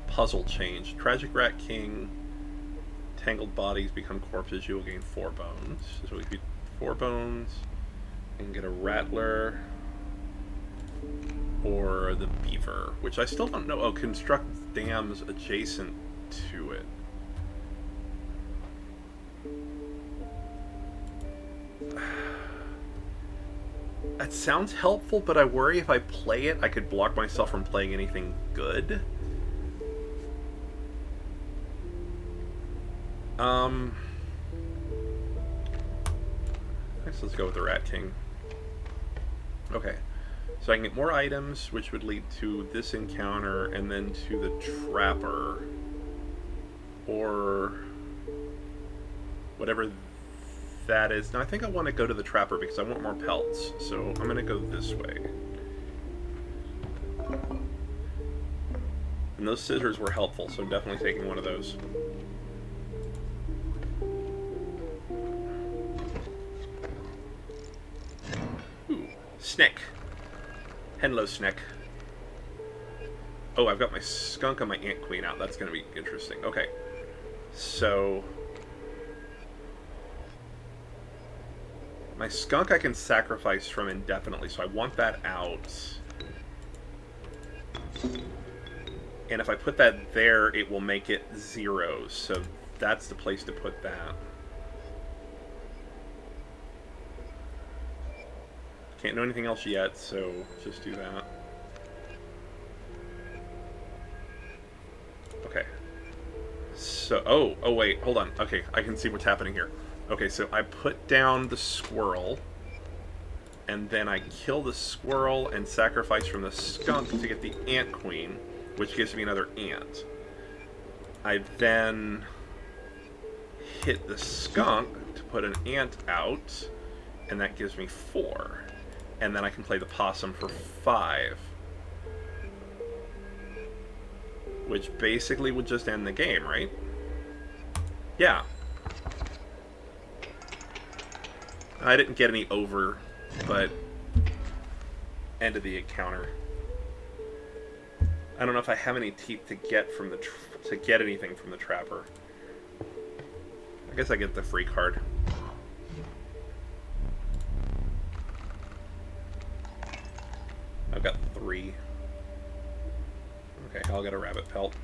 puzzle changed. Tragic Rat King. Tangled bodies become corpses. You will gain 4 bones. So we get 4 bones. And get a Rattler. Or the Beaver, which I still don't know. Oh, construct dams adjacent to it. That sounds helpful, but I worry if I play it, I could block myself from playing anything good. Um, I guess let's go with the Rat King. Okay. So I can get more items, which would lead to this encounter, and then to the Trapper. Or whatever that is. Now, I think I want to go to the Trapper because I want more pelts. So I'm going to go this way. And those scissors were helpful, so I'm definitely taking one of those. Ooh, Snick. Hello, Snick. Oh, I've got my skunk and my ant queen out. That's going to be interesting. Okay. So my skunk I can sacrifice from indefinitely, so I want that out. And if I put that there, it will make it 0. So that's the place to put that. Can't do anything else yet, so just do that. Okay. So, oh wait, hold on. Okay, I can see what's happening here. Okay, so I put down the squirrel, and then I kill the squirrel and sacrifice from the skunk to get the ant queen, which gives me another ant. I then hit the skunk to put an ant out, and that gives me 4. And then I can play the possum for 5. Which basically would just end the game, right? Yeah. I didn't get any over, but ended the encounter. I don't know if I have any teeth to get from to get anything from the Trapper. I guess I get the free card. I've got 3. Okay, I'll get a rabbit pelt.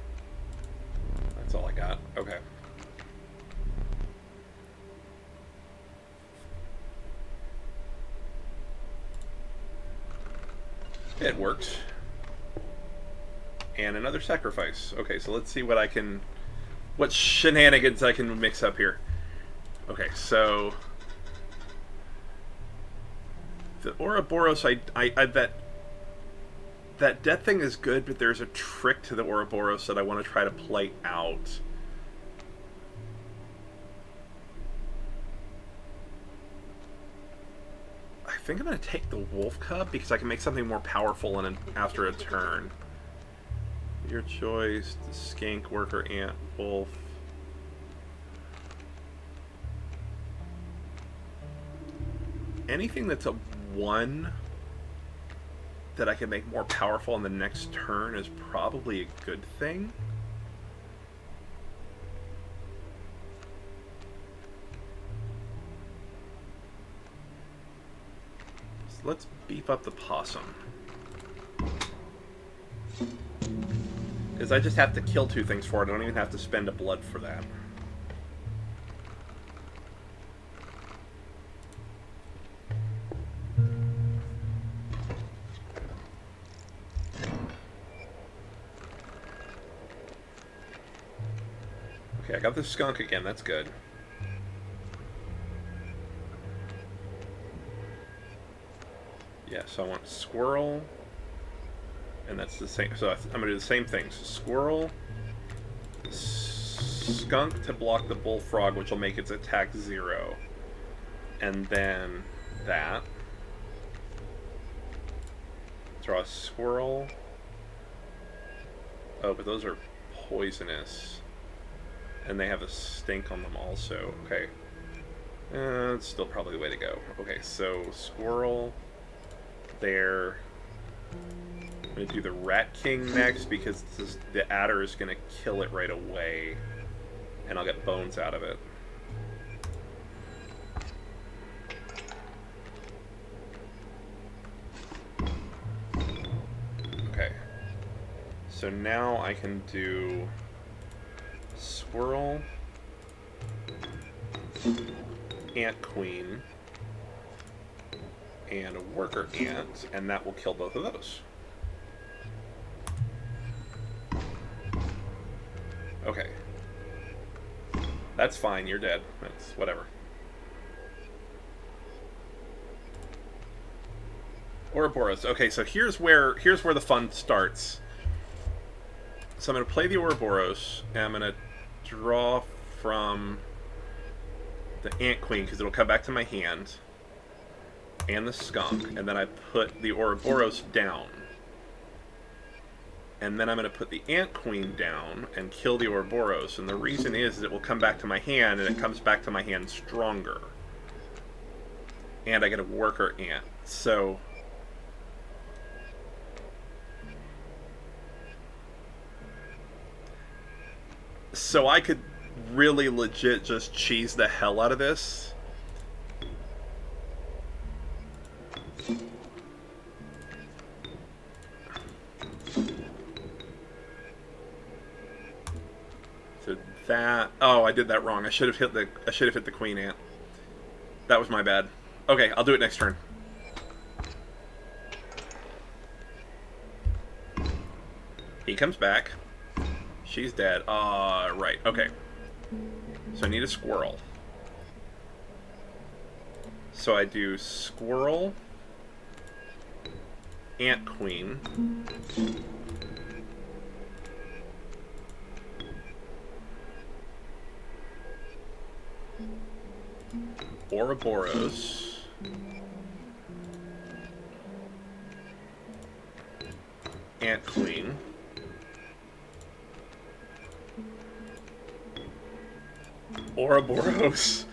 That's all I got. Okay. It worked. And another sacrifice. Okay, so let's see what shenanigans I can mix up here. Okay, so the Ouroboros, I bet that death thing is good, but there's a trick to the Ouroboros that I want to try to play out. I think I'm going to take the wolf cub because I can make something more powerful after a turn. Your choice, the skink, worker, ant, wolf. Anything that's a 1 that I can make more powerful on the next turn is probably a good thing. So let's beef up the possum. Because I just have to kill 2 things for it. I don't even have to spend a blood for that. Okay, I got the skunk again. That's good. Yeah, so I want squirrel. And that's the same. So I'm going to do the same things. Squirrel, skunk to block the bullfrog, which will make its attack 0. And then that. Draw a squirrel. Oh, but those are poisonous. And they have a stink on them also. Okay. It's still probably the way to go. Okay, so squirrel there. I'm going to do the Rat King next because the adder is going to kill it right away. And I'll get bones out of it. Okay. So now I can do squirrel, ant queen, and a worker ant, and that will kill both of those. Okay. That's fine, you're dead. That's whatever. Ouroboros. Okay, so here's where the fun starts. So I'm going to play the Ouroboros, and I'm going to draw from the Ant Queen, because it'll come back to my hand, and the Skunk, and then I put the Ouroboros down. And then I'm going to put the Ant Queen down and kill the Ouroboros, and the reason is it will come back to my hand, and it comes back to my hand stronger. And I get a worker ant. So I could really legit just cheese the hell out of this. So that, oh, I did that wrong. I should have hit the queen ant. That was my bad. Okay, I'll do it next turn. He comes back. She's dead. Right. Okay. So I need a squirrel. So I do squirrel, ant queen, Ouroboros, ant queen, Ouroboros,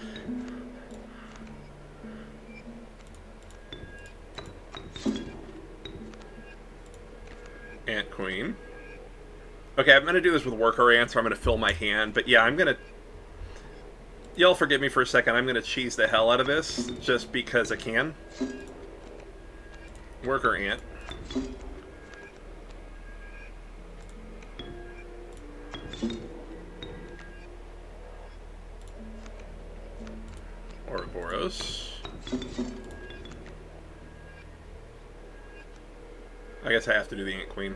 ant queen. Okay, I'm going to do this with worker ants, so I'm going to fill my hand. But yeah, I'm going to... Y'all forgive me for a second. I'm going to cheese the hell out of this, just because I can. Worker ant. Ouroboros. I guess I have to do the ant queen.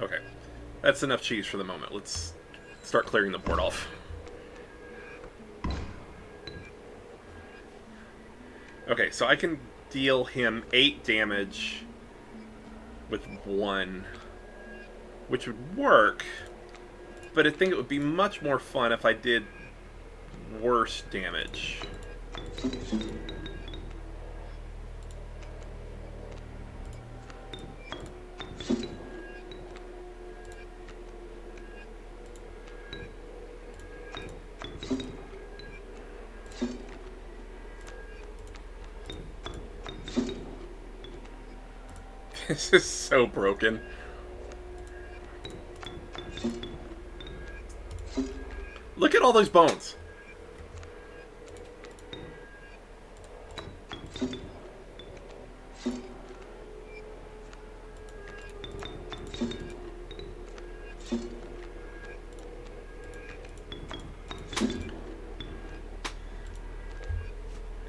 Okay, that's enough cheese for the moment. Let's start clearing the board off. Okay, so I can deal him 8 damage with 1, which would work, but I think it would be much more fun if I did worse damage. This is so broken. Look at all those bones.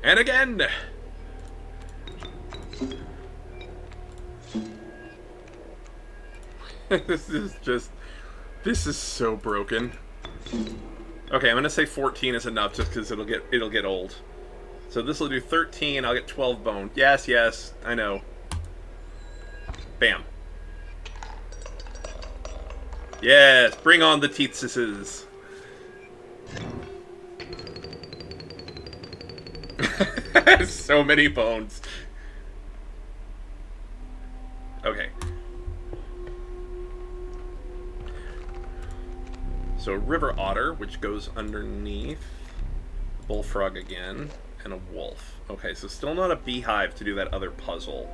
And again. This is so broken. Okay, I'm gonna say 14 is enough just because it'll get old. So this will do 13. I'll get 12 bone. Yes, I know. Bam. Yes, bring on the teetsuses. So many bones. Okay. So river otter, which goes underneath, bullfrog again, and a wolf. Okay, so still not a beehive to do that other puzzle.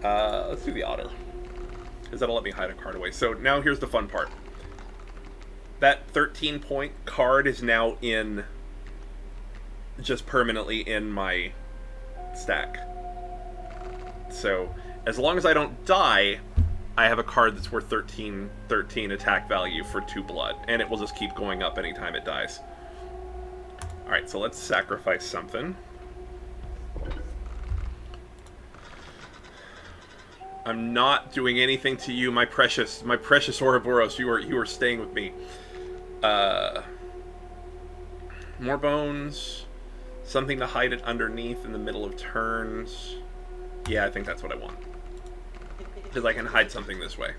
Let's do the otter, because that'll let me hide a card away. So now here's the fun part. That 13-point card is now just permanently in my stack. So as long as I don't die, I have a card that's worth 13 attack value for 2 blood, and it will just keep going up anytime it dies. Alright, so let's sacrifice something. I'm not doing anything to you, my precious Ouroboros. You are staying with me. More bones. Something to hide it underneath in the middle of turns. Yeah, I think that's what I want. Because I can hide something this way.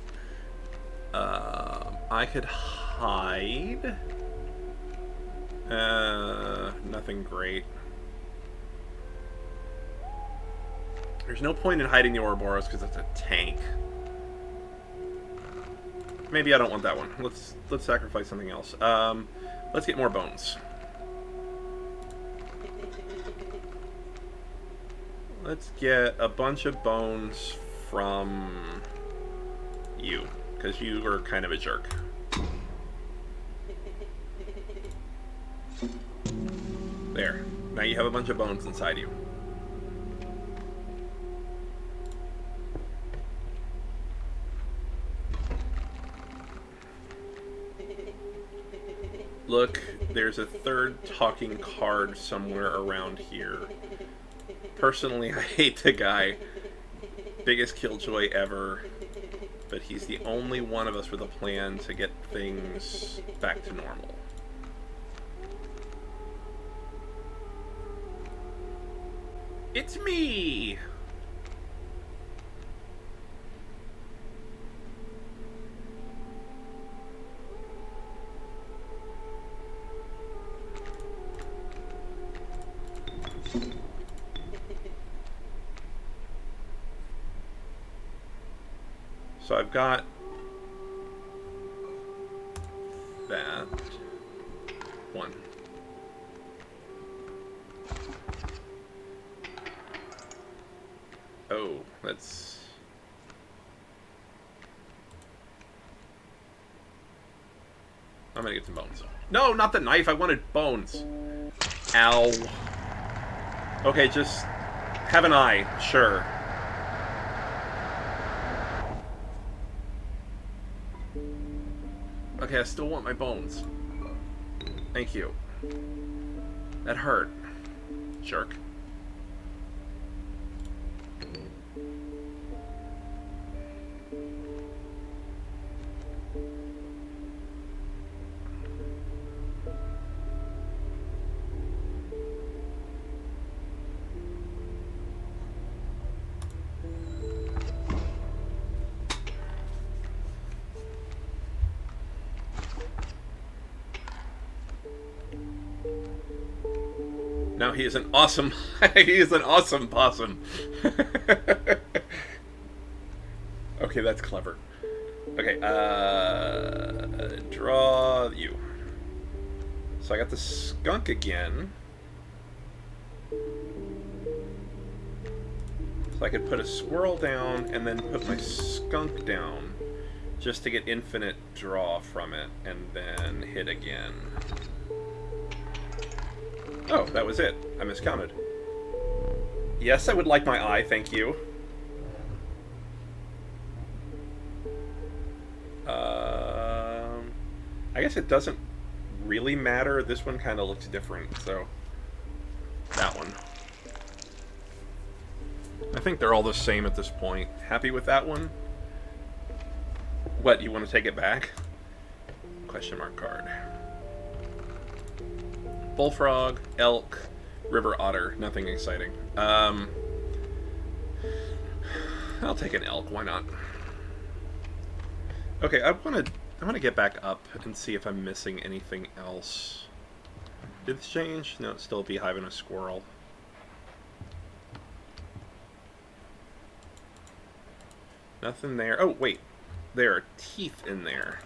I could hide... nothing great. There's no point in hiding the Ouroboros because it's a tank. Maybe I don't want that one. Let's sacrifice something else. Let's get more bones. Let's get a bunch of bones from you, because you are kind of a jerk. There. Now you have a bunch of bones inside you. Look, there's a third talking card somewhere around here. Personally, I hate the guy. Biggest killjoy ever. But he's the only one of us with a plan to get things back to normal. It's me! So I've got that one. Oh, that's... I'm gonna get some bones. No, not the knife. I wanted bones. Ow. Okay, just have an eye. Sure. Okay, I still want my bones. Thank you. That hurt. Jerk. Now he is an awesome, he is an awesome possum. Okay, that's clever. Okay, draw you. So I got the skunk again. So I could put a squirrel down and then put my skunk down just to get infinite draw from it and then hit again. Oh, that was it. I miscounted. Yes, I would like my eye, thank you. I guess it doesn't really matter. This one kind of looks different, so... that one. I think they're all the same at this point. Happy with that one? What, you want to take it back? Question mark card. Bullfrog, elk, river otter. Nothing exciting. I'll take an elk. Why not? Okay, I want to get back up and see if I'm missing anything else. Did this change? No, it's still a beehive and a squirrel. Nothing there. Oh, wait. There are teeth in there.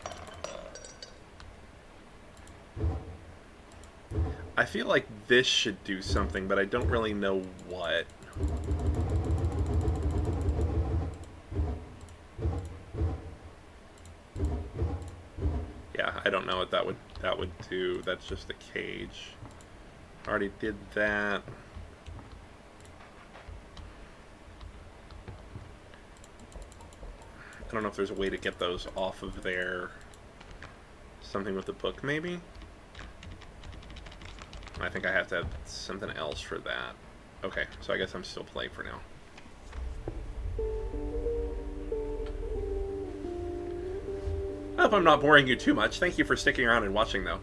I feel like this should do something, but I don't really know what. Yeah, I don't know what that would do. That's just a cage. Already did that. I don't know if there's a way to get those off of there. Something with the book, maybe? I think I have to have something else for that. Okay, so I guess I'm still playing for now. I hope I'm not boring you too much. Thank you for sticking around and watching, though.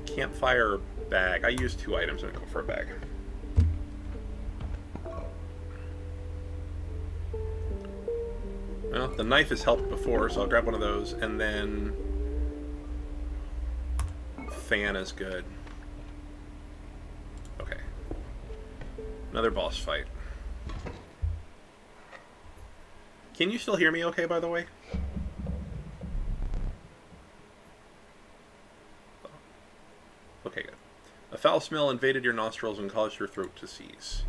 Campfire bag. I used 2 items. I'm going to go for a bag. Well, the knife has helped before, so I'll grab one of those, and then fan is good. Okay. Another boss fight. Can you still hear me okay, by the way? Okay, good. A foul smell invaded your nostrils and caused your throat to seize.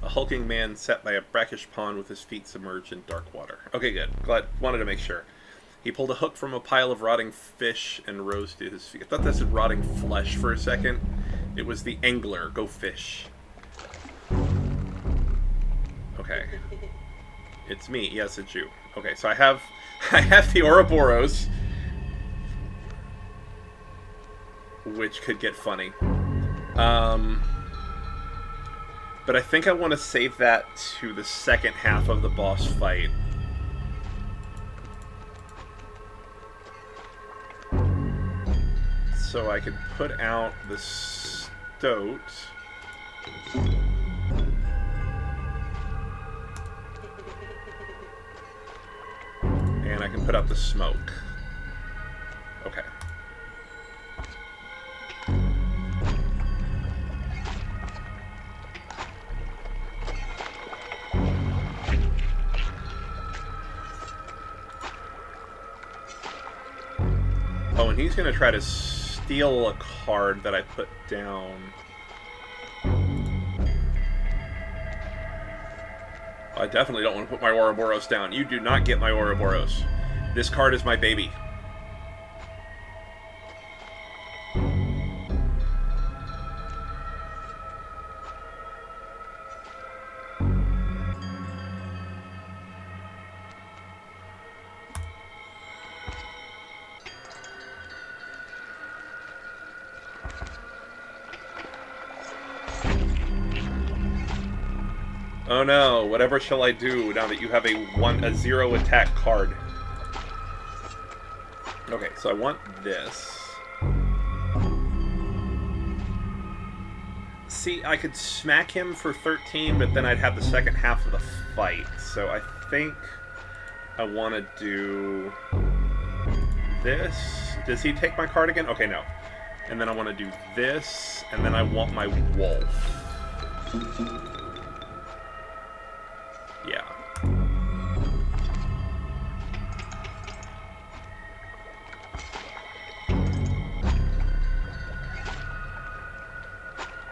A hulking man sat by a brackish pond with his feet submerged in dark water. Okay, good. Wanted to make sure. He pulled a hook from a pile of rotting fish and rose to his feet. I thought that said rotting flesh for a second. It was the angler. Go fish. Okay. It's me. Yes, it's you. Okay, so I have the Ouroboros, which could get funny. But I think I want to save that to the second half of the boss fight. So I could put out the stoat. And I can put out the smoke. Okay. Oh, and he's going to try to steal a card that I put down. I definitely don't want to put my Ouroboros down. You do not get my Ouroboros. This card is my baby. Oh no, whatever shall I do now that you have a 0 attack card? Okay, so I want this. See, I could smack him for 13, but then I'd have the second half of the fight. So I think I want to do this. Does he take my card again? Okay, no. And then I want to do this, and then I want my wolf. Yeah.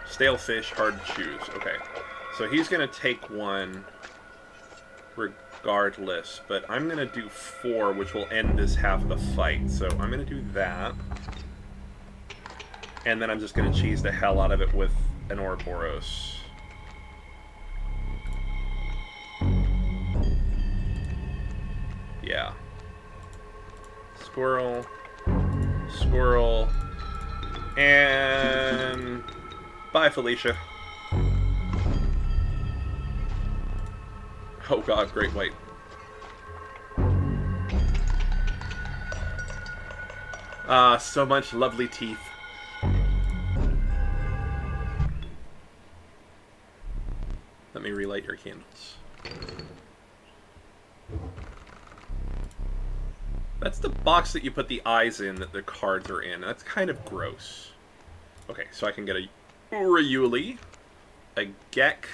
Stale fish, hard to choose. Okay. So he's going to take one regardless, but I'm going to do 4, which will end this half of the fight. So I'm going to do that. And then I'm just going to cheese the hell out of it with an Ouroboros. Yeah. Squirrel. Squirrel. And... bye, Felicia. Oh god, great white. Ah, so much lovely teeth. Let me relight your candles. That's the box that you put the eyes in that the cards are in. That's kind of gross. Okay, so I can get a Uriuli, a Gek,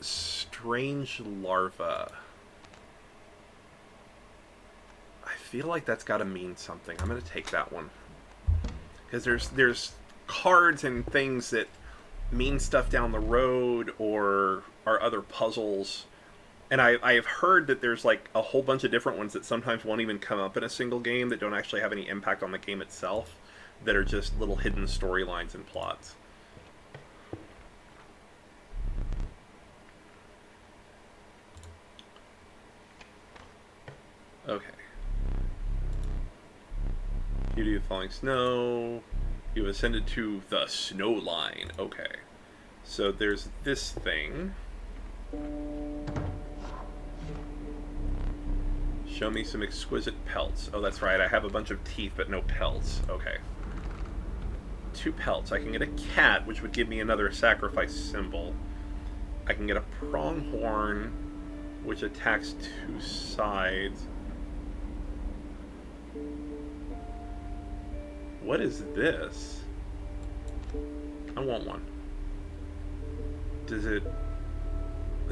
Strange Larva. I feel like that's got to mean something. I'm going to take that one. Because there's cards and things that mean stuff down the road or are other puzzles. And I have heard that there's like a whole bunch of different ones that sometimes won't even come up in a single game that don't actually have any impact on the game itself, that are just little hidden storylines and plots. Okay. Beauty of falling snow. You've ascended to the snow line. Okay. So there's this thing. Show me some exquisite pelts. Oh, that's right. I have a bunch of teeth, but no pelts. Okay. 2 pelts. I can get a cat, which would give me another sacrifice symbol. I can get a pronghorn, which attacks 2 sides. What is this? I want one. Is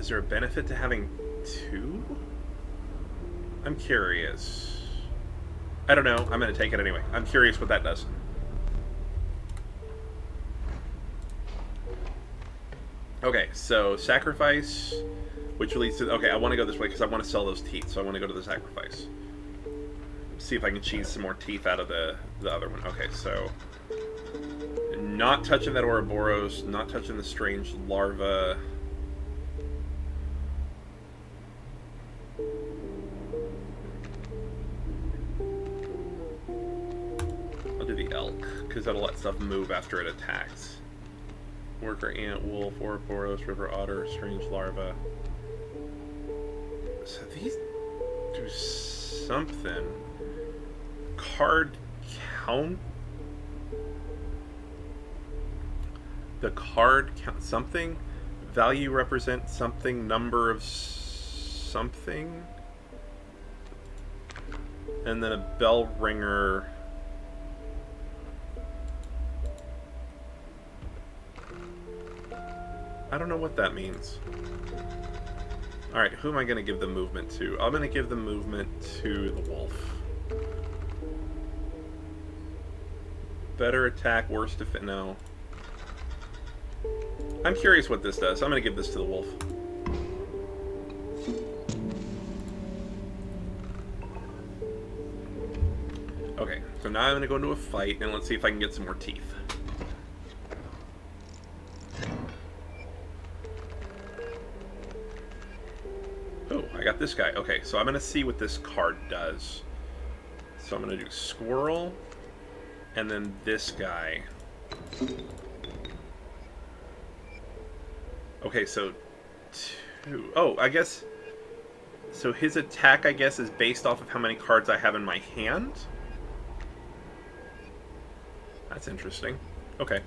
there a benefit to having 2? I'm curious. I don't know. I'm going to take it anyway. I'm curious what that does. Okay, so sacrifice, which leads to... Okay, I want to go this way because I want to sell those teeth, so I want to go to the sacrifice. See if I can cheese some more teeth out of the other one. Okay, so... Not touching that Ouroboros, not touching the strange larva. I'll do the elk, because that'll let stuff move after it attacks. Worker ant, wolf, Ouroboros, river otter, strange larva. So these do something. Card count? The card count something? Value represents something, number of something? And then a bell ringer. I don't know what that means. Alright, who am I going to give the movement to? I'm going to give the movement to the wolf. Better attack, worse defense. No. I'm curious what this does. I'm going to give this to the wolf. Okay, so now I'm going to go into a fight, and let's see if I can get some more teeth. Oh, I got this guy. Okay, so I'm going to see what this card does. So I'm going to do squirrel, and then this guy. Okay, so 2. Oh, I guess... So his attack, I guess, is based off of how many cards I have in my hand? That's interesting. Okay.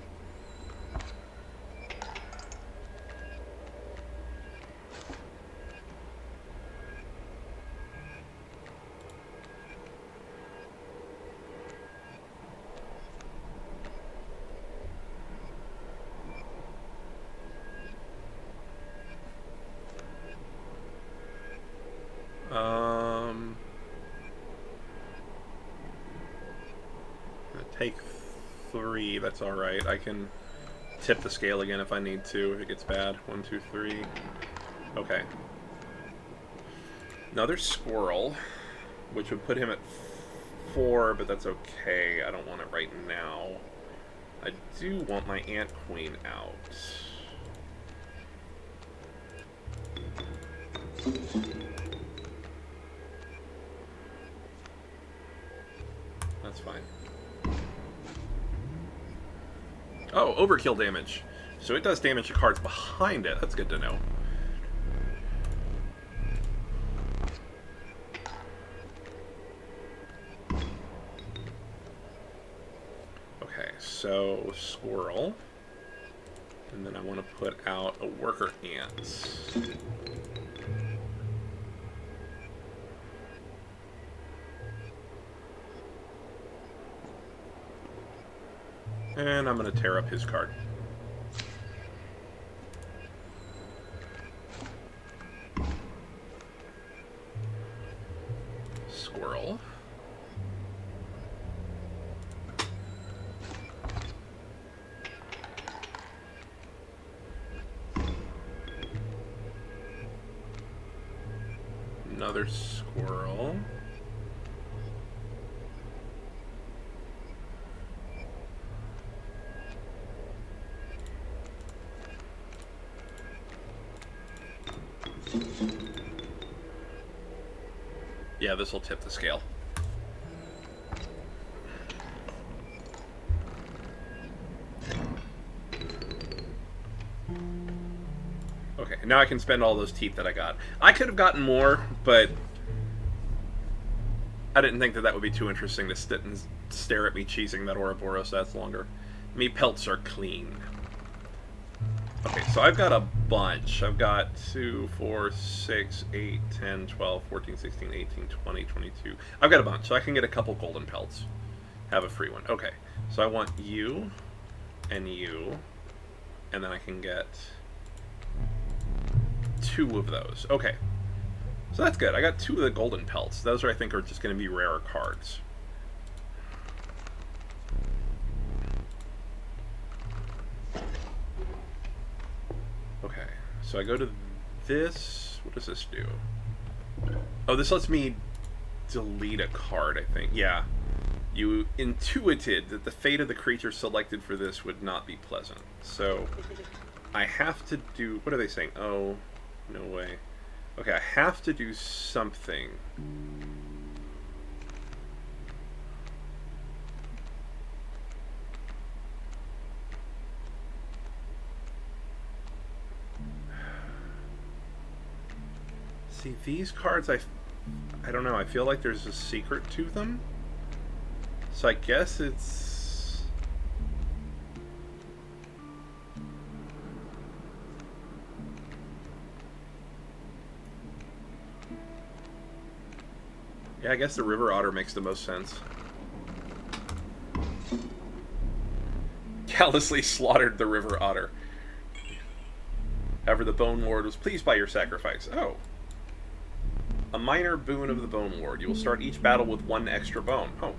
Take 3, that's alright. I can tip the scale again if I need to, if it gets bad. 1, 2, 3. Okay. Another squirrel, which would put him at 4, but that's okay. I don't want it right now. I do want my ant queen out. That's fine. Oh, overkill damage. So it does damage to cards behind it. That's good to know. Okay, so squirrel. And then I want to put out a worker ant. And I'm going to tear up his card. Squirrel. Another squirrel. Yeah, this will tip the scale. Okay, now I can spend all those teeth that I got. I could have gotten more, but I didn't think that that would be too interesting to sit and stare at me cheesing that Ouroboros that's longer. Me pelts are clean. Okay, so I've got a bunch. I've got 2, 4, 6, 8, 10, 12, 14, 16, 18, 20, 22. I've got a bunch, so I can get a couple golden pelts. Have a free one. Okay, so I want you, and then I can get 2 of those. Okay, so that's good. I got 2 of the golden pelts. Those are, I think, are just going to be rarer cards. Okay, so I go to this. What does this do? Oh, this lets me delete a card, I think. Yeah. You intuited that the fate of the creature selected for this would not be pleasant. So I have to do... What are they saying? Oh, no way. Okay, I have to do something. See, these cards, I don't know, I feel like there's a secret to them. So I guess it's... Yeah, I guess the River Otter makes the most sense. Callously slaughtered the River Otter. However, the Bone Lord was pleased by your sacrifice. Oh. A minor boon of the Bone Lord. You will start each battle with 1 extra bone. Oh.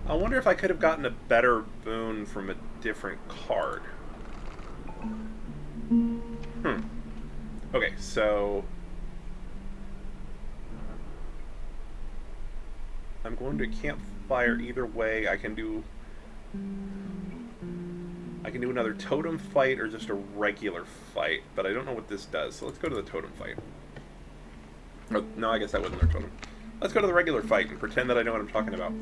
I wonder if I could have gotten a better boon from a different card. Okay, so... I'm going to campfire either way. I can do another totem fight or just a regular fight, but I don't know what this does. So let's go to the totem fight. Oh, no, I guess that wasn't their totem. Let's go to the regular fight and pretend that I know what I'm talking about.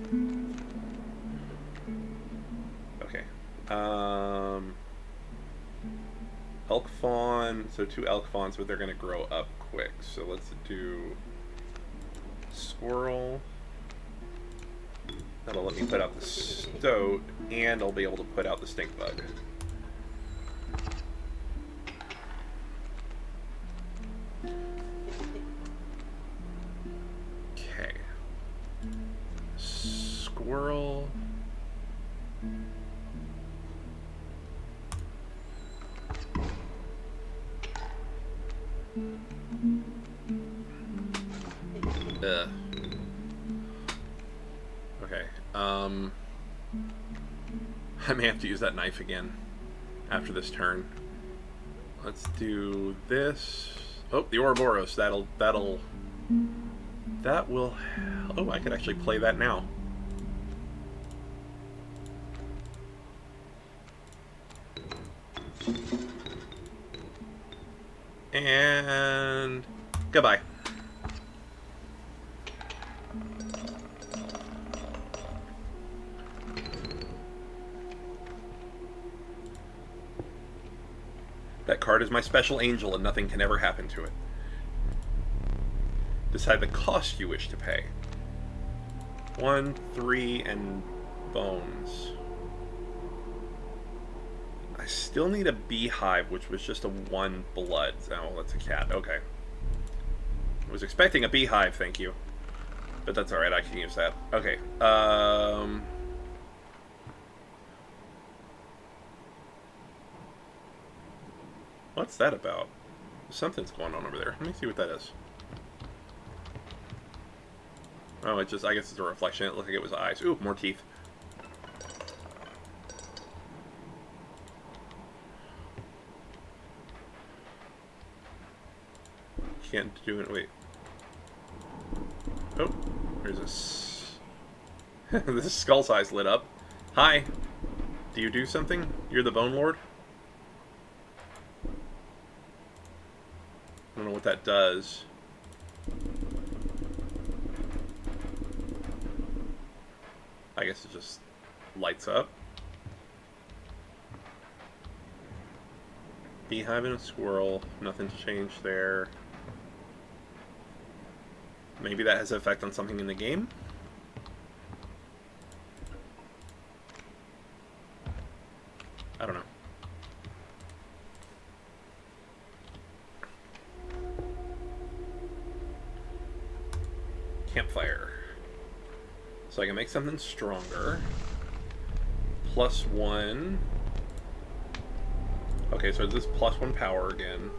Okay. Elk fawn. So 2 elk fawns, but they're going to grow up quick. So let's do squirrel. That'll let me put out the stoat, and I'll be able to put out the stink bug. Okay. Squirrel. Okay. I may have to use that knife again after this turn. Let's do this. Oh, the Ouroboros. That will... Oh, I could actually play that now. And... goodbye. That card is my special angel and nothing can ever happen to it. Decide the cost you wish to pay. 1, 3, and bones. I still need a beehive, which was just a 1 blood. Oh, that's a cat. Okay. I was expecting a beehive, thank you. But that's alright, I can use that. Okay. What's that about? Something's going on over there. Let me see what that is. Oh, it just, I guess it's a reflection. It looked like it was eyes. Ooh, more teeth. Can't do it. Wait. Oh, there's a... This skull's eyes lit up. Hi. Do you do something? You're the Bone Lord? I don't know what that does. I guess it just lights up. Beehive and a squirrel. Nothing's changed there. Maybe that has an effect on something in the game? I don't know. Campfire. So I can make something stronger. +1. Okay, so is this +1 power again?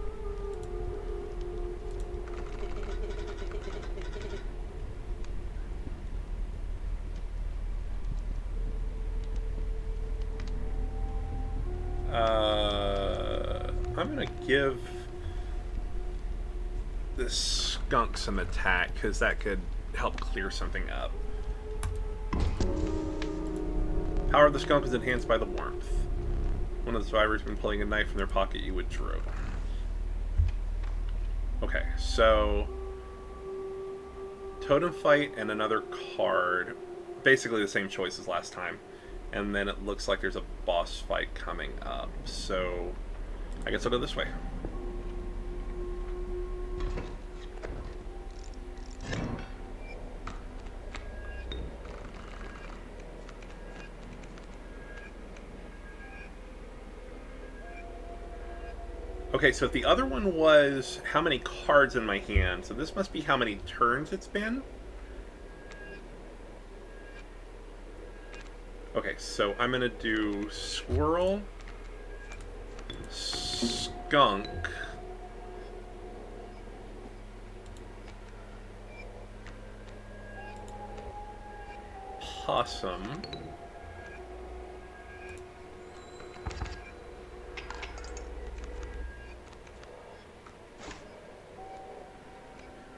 I'm gonna give this skunk some attack, because that could help clear something up. Power of the skunk is enhanced by the warmth. One of the survivors has been pulling a knife from their pocket you withdrew. Okay, so totem fight and another card. Basically the same choice as last time. And then it looks like there's a boss fight coming up. So I guess I'll go this way. Okay, so if the other one was how many cards in my hand, so this must be how many turns it's been. Okay, so I'm gonna do squirrel, skunk, possum,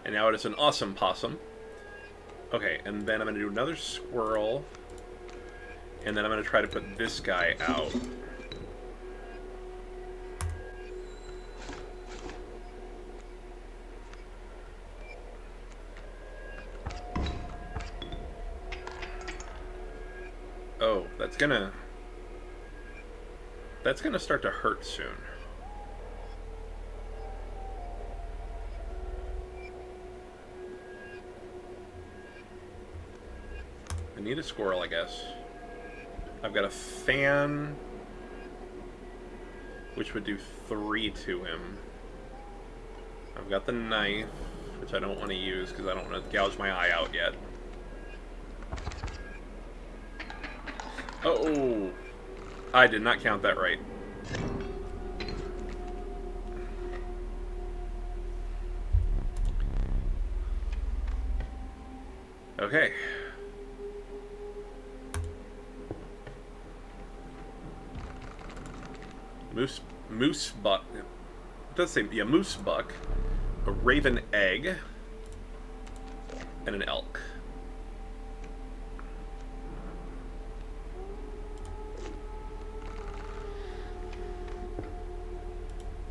and now it is an awesome possum. Okay, and then I'm gonna do another squirrel. And then I'm going to try to put this guy out. Oh, that's gonna start to hurt soon. I need a squirrel, I guess. I've got a fan, which would do 3 to him. I've got the knife, which I don't want to use because I don't want to gouge my eye out yet. Oh, I did not count that right. Okay. Moose buck. It does say, yeah, moose buck, a raven egg, and an elk.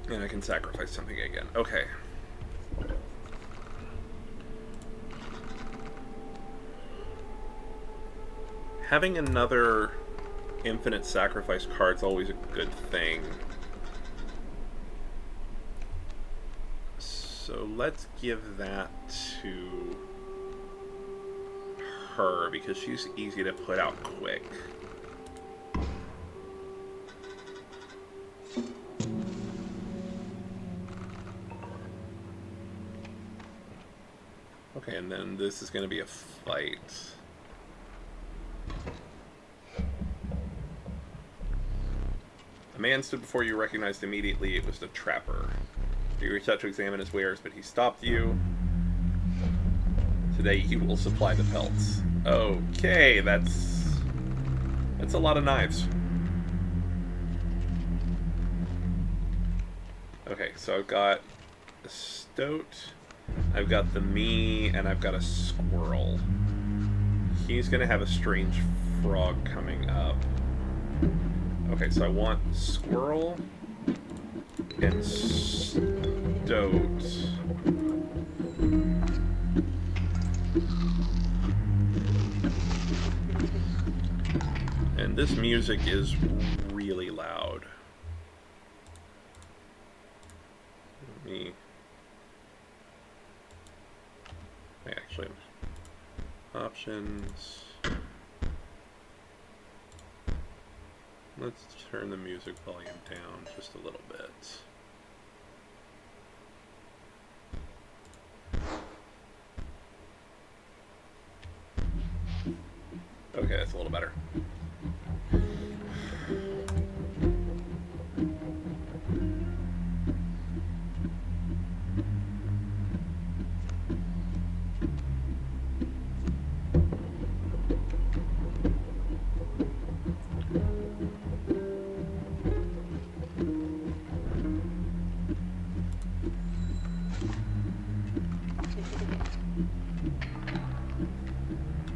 And I can sacrifice something again. Okay. Having another infinite sacrifice card's always a good thing. So let's give that to her because she's easy to put out quick. Okay, and then this is going to be a fight. A man stood before you, recognized immediately it was the trapper. You reached out to examine his wares, but he stopped you. Today you will supply the pelts. Okay, that's a lot of knives. Okay, so I've got a stoat, I've got the me, and I've got a squirrel. He's gonna have a strange frog coming up. Okay, so I want squirrel and stoat. This music is really loud. Let me... Actually, options. Let's turn the music volume down just a little bit. Okay, that's a little better.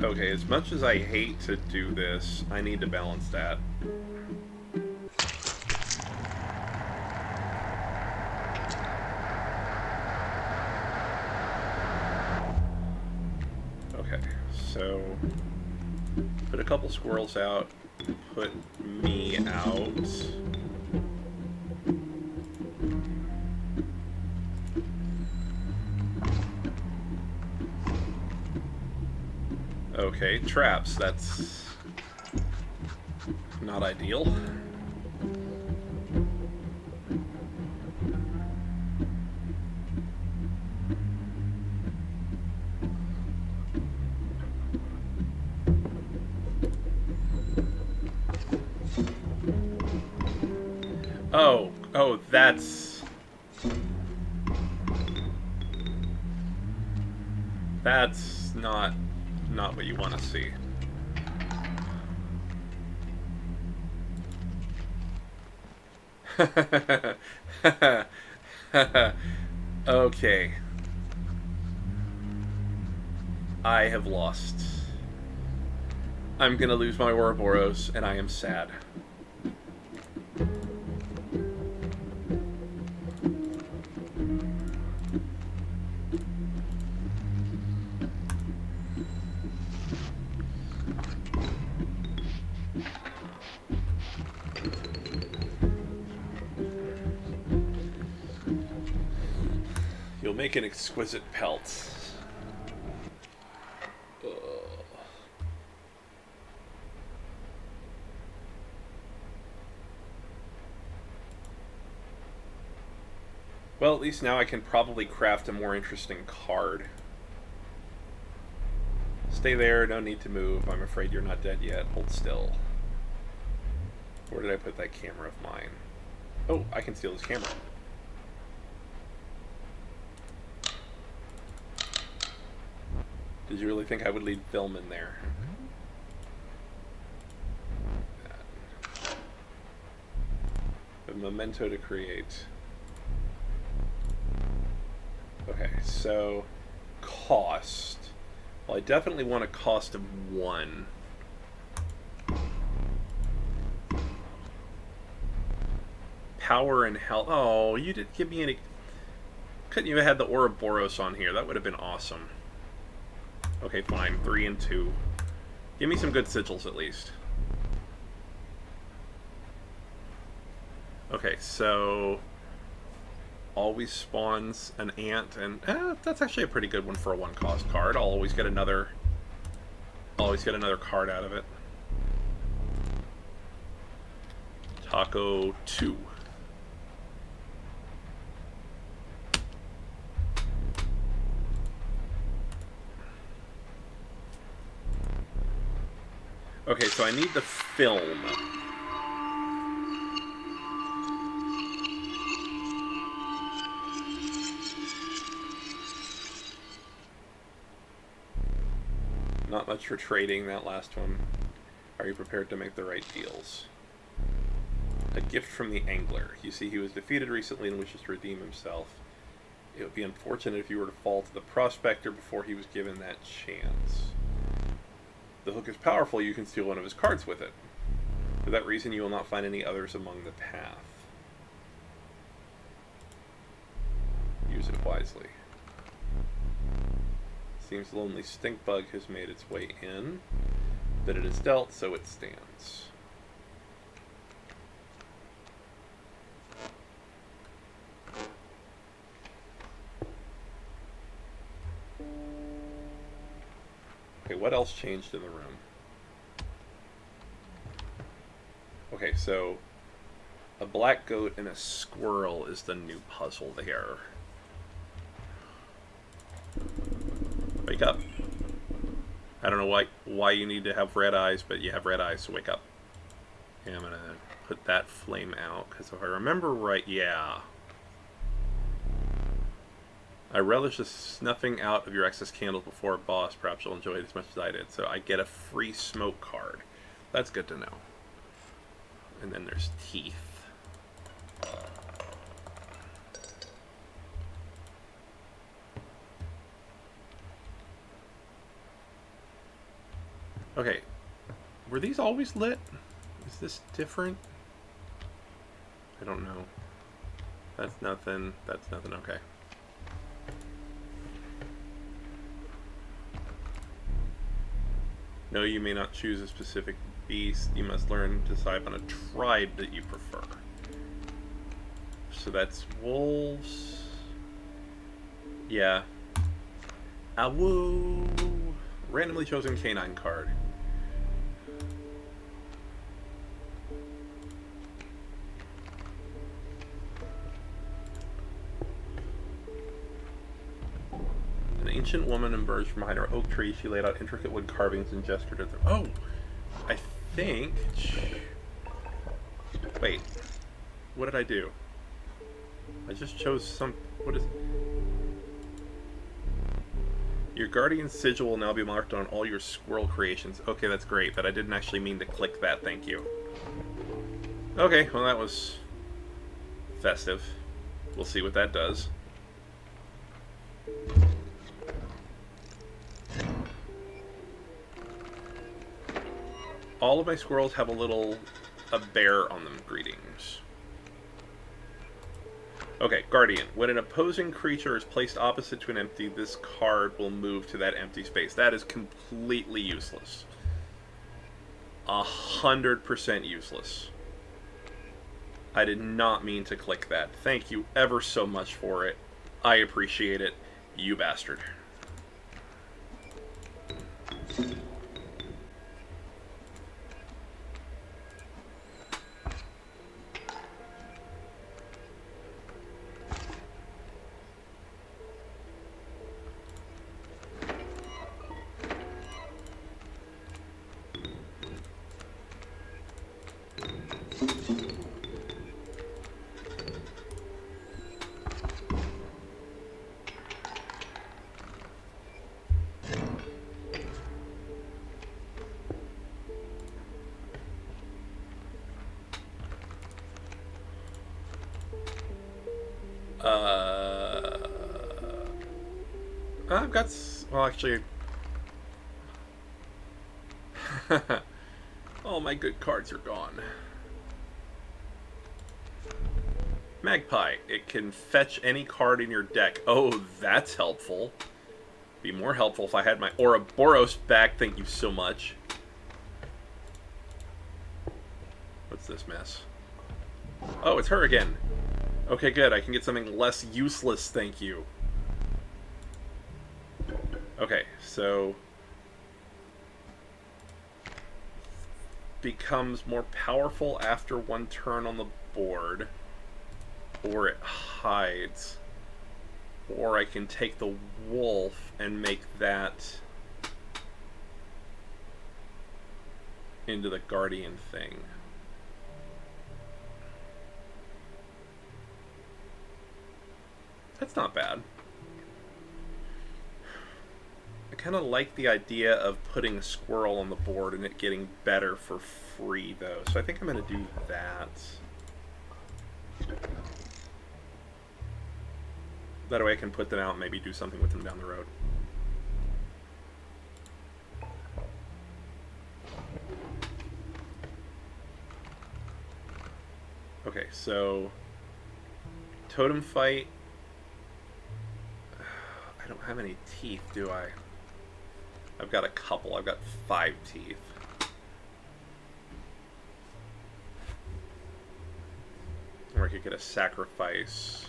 Okay, as much as I hate to do this, I need to balance that. Okay, so put a couple squirrels out, put me out. Okay, traps, that's not ideal. Oh, that's not what you want to see. Okay. I have lost. I'm gonna lose my Ouroboros, and I am sad. You'll make an exquisite pelt. Well, at least now I can probably craft a more interesting card. Stay there, no need to move. I'm afraid you're not dead yet. Hold still. Where did I put that camera of mine? Oh, I can steal this camera. Did you really think I would leave film in there? A memento to create. Okay, so cost. Well, I definitely want a cost of 1. Power and health. Oh, you didn't give me any. Couldn't you have had the Ouroboros on here? That would have been awesome. Okay, fine. 3 and 2. Give me some good sigils at least. Okay, so always spawns an ant, and that's actually a pretty good one for a 1-cost card. I'll always get another card out of it. Taco 2. Okay, so I need the film. Not much for trading, that last one. Are you prepared to make the right deals? A gift from the angler. You see, he was defeated recently and wishes to redeem himself. It would be unfortunate if you were to fall to the prospector before he was given that chance. The hook is powerful, you can steal one of his cards with it. For that reason, you will not find any others among the path. Use it wisely. Seems lonely stink bug has made its way in, but it is dealt, so it stands. Okay, what else changed in the room? Okay, so a black goat and a squirrel is the new puzzle there. Wake up. I don't know why you need to have red eyes, but you have red eyes, so wake up. Okay, I'm going to put that flame out, because if I remember right, yeah. I relish the snuffing out of your excess candles before a boss. Perhaps you'll enjoy it as much as I did. So I get a free smoke card. That's good to know. And then there's teeth. Okay. Were these always lit? Is this different? I don't know. That's nothing. That's nothing. Okay. No, you may not choose a specific beast. You must learn to decide on a tribe that you prefer. So that's wolves. Yeah. Awoo! Randomly chosen canine card. An ancient woman emerged from behind her oak tree. She laid out intricate wood carvings and gestured at them. Oh! I think... Wait. What did I do? I just chose some... What is... Your guardian sigil will now be marked on all your squirrel creations. Okay, that's great, but I didn't actually mean to click that, thank you. Okay, well that was... festive. We'll see what that does. All of my squirrels have a bear on them. Greetings. Okay, Guardian. When an opposing creature is placed opposite to an empty, this card will move to that empty space. That is completely useless. 100% useless. I did not mean to click that. Thank you ever so much for it. I appreciate it, you bastard. I've got... Well, actually... all my good cards are gone. Magpie. It can fetch any card in your deck. Oh, that's helpful. Be more helpful if I had my Ouroboros back. Thank you so much. What's this mess? Oh, it's her again. Okay, good. I can get something less useless, thank you. Okay, so... becomes more powerful after one turn on the board. Or it hides. Or I can take the wolf and make that into the guardian thing. That's not bad. I kind of like the idea of putting a squirrel on the board and it getting better for free, though. So I think I'm going to do that. That way I can put them out and maybe do something with them down the road. Okay, so... Totem fight... I don't have any teeth, do I? I've got a couple. I've got 5 teeth. Or I could get a sacrifice.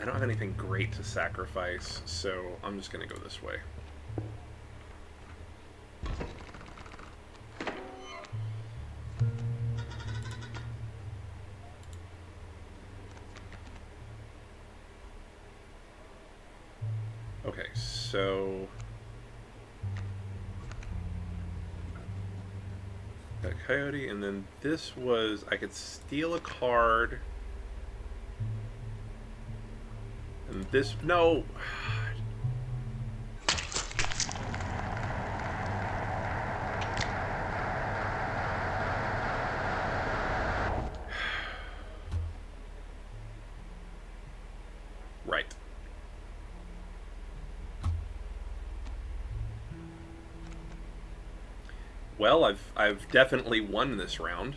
I don't have anything great to sacrifice, so I'm just going to go this way. Okay, so got Coyote, and then this was I could steal a card, and this no. Right. Well, I've definitely won this round.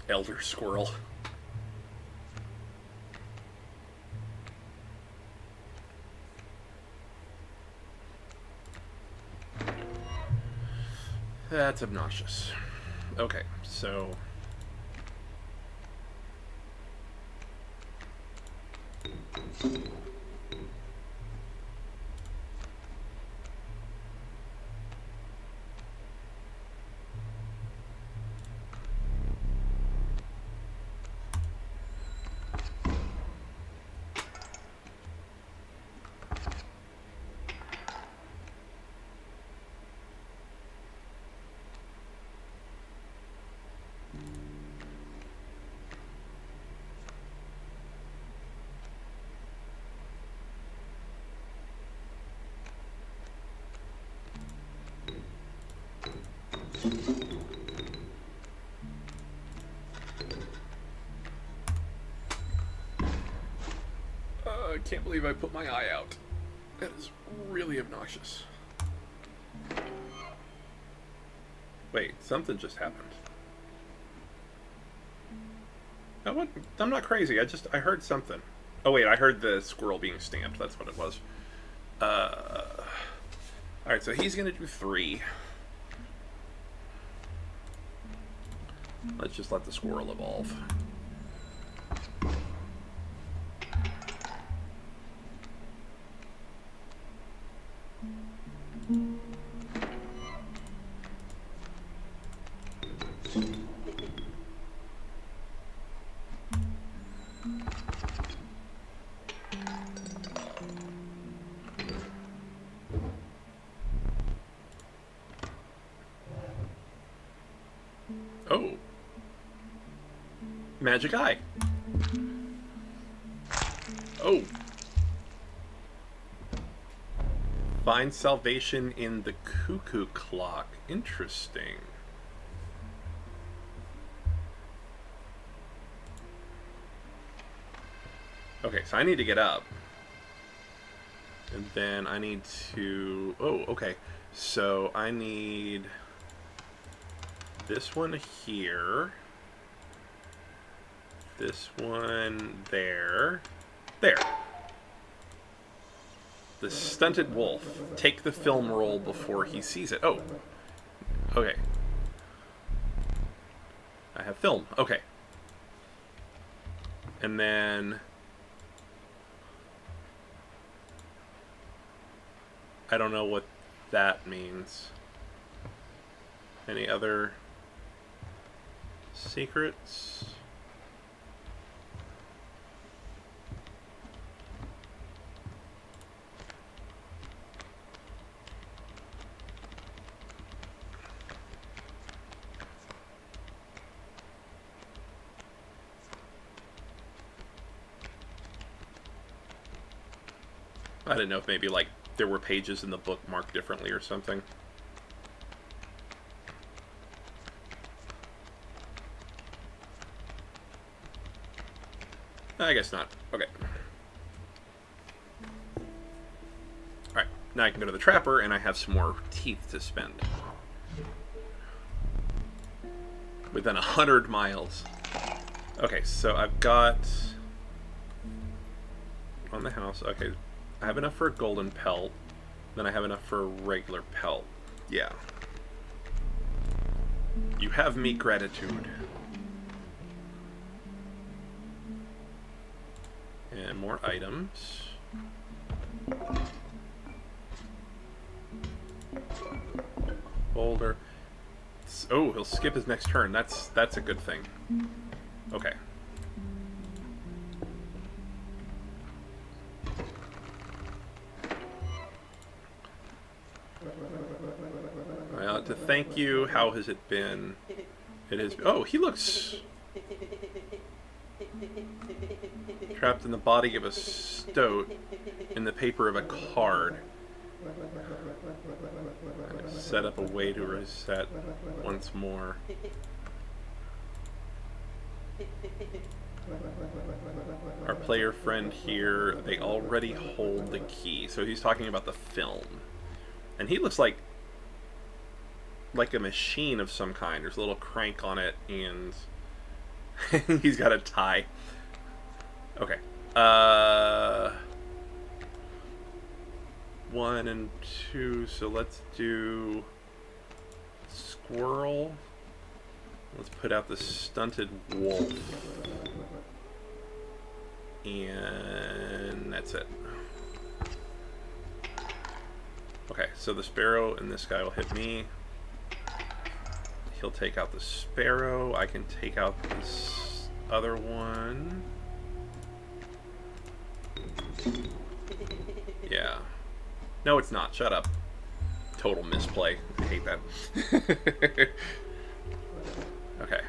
Elder Squirrel. That's obnoxious. Okay, so I can't believe I put my eye out. That is really obnoxious. Wait, something just happened. No, what? I'm not crazy. I heard something. Oh wait, I heard the squirrel being stamped. That's what it was. Alright, so he's gonna do 3. Let's just let the squirrel evolve. Oh. Magic Eye. Oh. Find salvation in the cuckoo clock. Interesting. Okay, so I need to get up. And then I need to... Oh, okay. So I need this one here. This one there. There. The stunted wolf. Take the film roll before he sees it. Oh. Okay. I have film. Okay. And then... I don't know what that means. Any other secrets? I didn't know if maybe like there were pages in the book marked differently or something. I guess not. Okay. Alright, now I can go to the trapper and I have some more teeth to spend. Within 100 miles. Okay, so I've got... on the house, okay. I have enough for a golden pelt. Then I have enough for a regular pelt. Yeah. You have me gratitude. And more items. Boulder. Oh, he'll skip his next turn. That's a good thing. Okay. I ought to thank you. How has it been? It has. Oh, he looks trapped in the body of a stoat in the paper of a card. Set up a way to reset once more. Our player friend here, they already hold the key. So he's talking about the film. And he looks like a machine of some kind. There's a little crank on it, and he's got a tie. Okay. 1 and 2, so let's do squirrel. Let's put out the stunted wolf. And that's it. Okay, so the sparrow and this guy will hit me. He'll take out the sparrow. I can take out this other one. Yeah. No, it's not. Shut up. Total misplay. I hate that. Okay.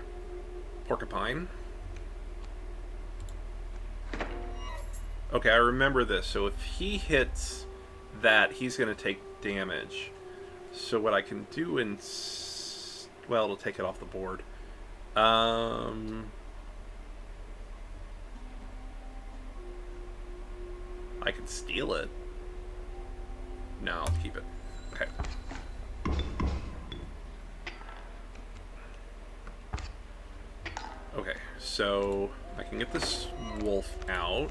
Porcupine. Okay, I remember this. So if he hits that, he's going to take damage. So what I can do well, it'll take it off the board. I could steal it. No, I'll keep it. Okay. Okay, so I can get this wolf out.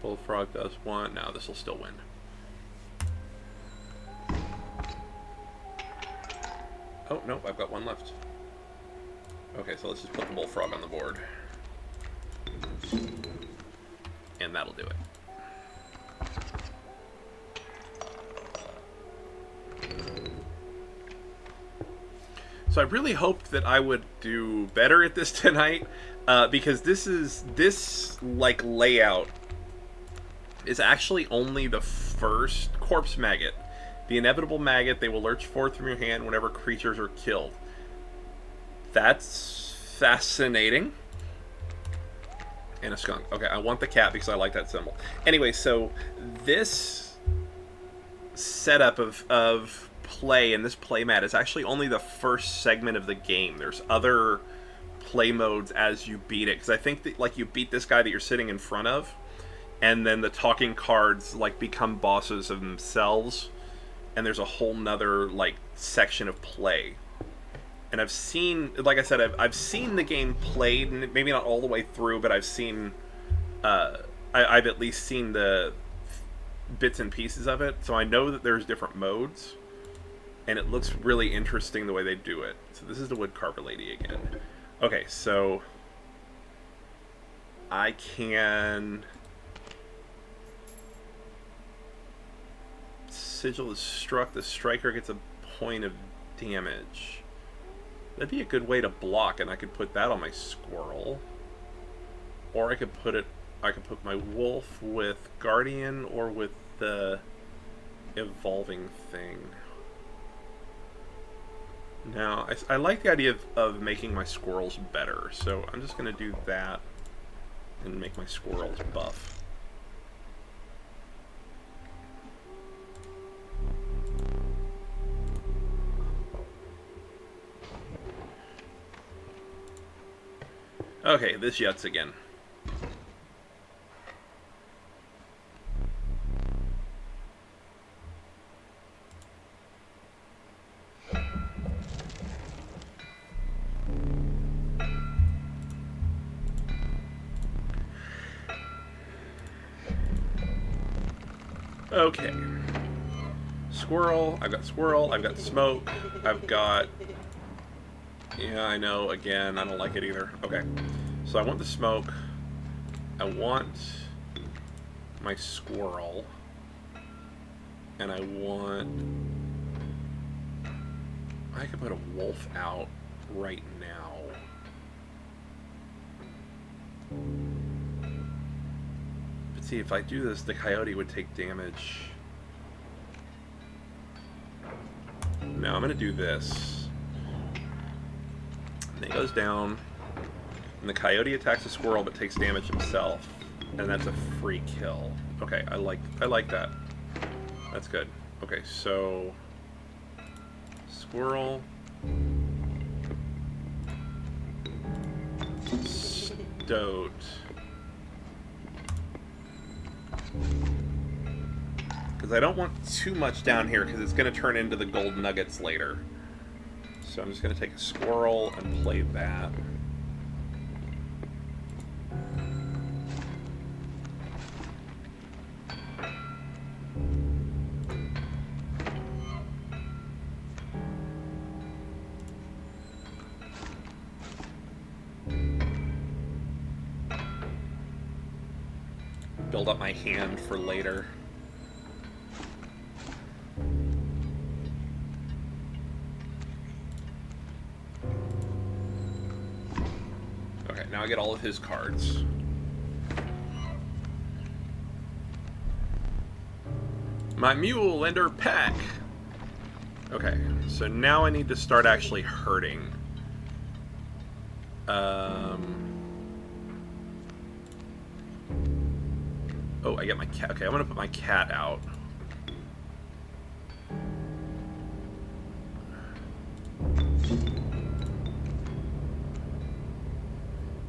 Bullfrog does one. Now this will still win. Oh, no, I've got one left. Okay, so let's just put the bullfrog on the board. And that'll do it. So I really hoped that I would do better at this tonight, because this like layout is actually only the first corpse maggot. The inevitable maggot, they will lurch forth from your hand whenever creatures are killed. That's fascinating. And a skunk. Okay, I want the cat because I like that symbol. Anyway, so this setup of play and this play mat is actually only the first segment of the game. There's other play modes as you beat it. Because I think that, like, you beat this guy that you're sitting in front of, and then the talking cards, like, become bosses of themselves. And there's a whole nother, like, section of play. And I've seen, like I said, I've seen the game played, and maybe not all the way through, but I've seen, I've at least seen the bits and pieces of it. So I know that there's different modes, and it looks really interesting the way they do it. So this is the woodcarver lady again. Okay, so I can sigil is struck. The striker gets a point of damage. That'd be a good way to block, and I could put that on my squirrel. Or I could put my wolf with Guardian or with the evolving thing. Now, I like the idea of making my squirrels better, so I'm just going to do that and make my squirrels buff. Okay, this Yuts again. Okay. Squirrel. I've got squirrel. I've got smoke. I've got... Yeah, I know. Again, I don't like it either. Okay. So I want the smoke. I want my squirrel. And I want... I could put a wolf out right now. But see, if I do this, the coyote would take damage. No, I'm going to do this. And it goes down. And the coyote attacks the squirrel but takes damage himself. And that's a free kill. Okay, I like that. That's good. Okay, so... Squirrel... Stoat. Because I don't want too much down here because it's going to turn into the gold nuggets later. So I'm just going to take a squirrel and play that. Build up my hand for later. Okay, now I get all of his cards. My mule and her pack. Okay, so now I need to start actually hurting. Oh, I get my cat. Okay, I'm gonna put my cat out.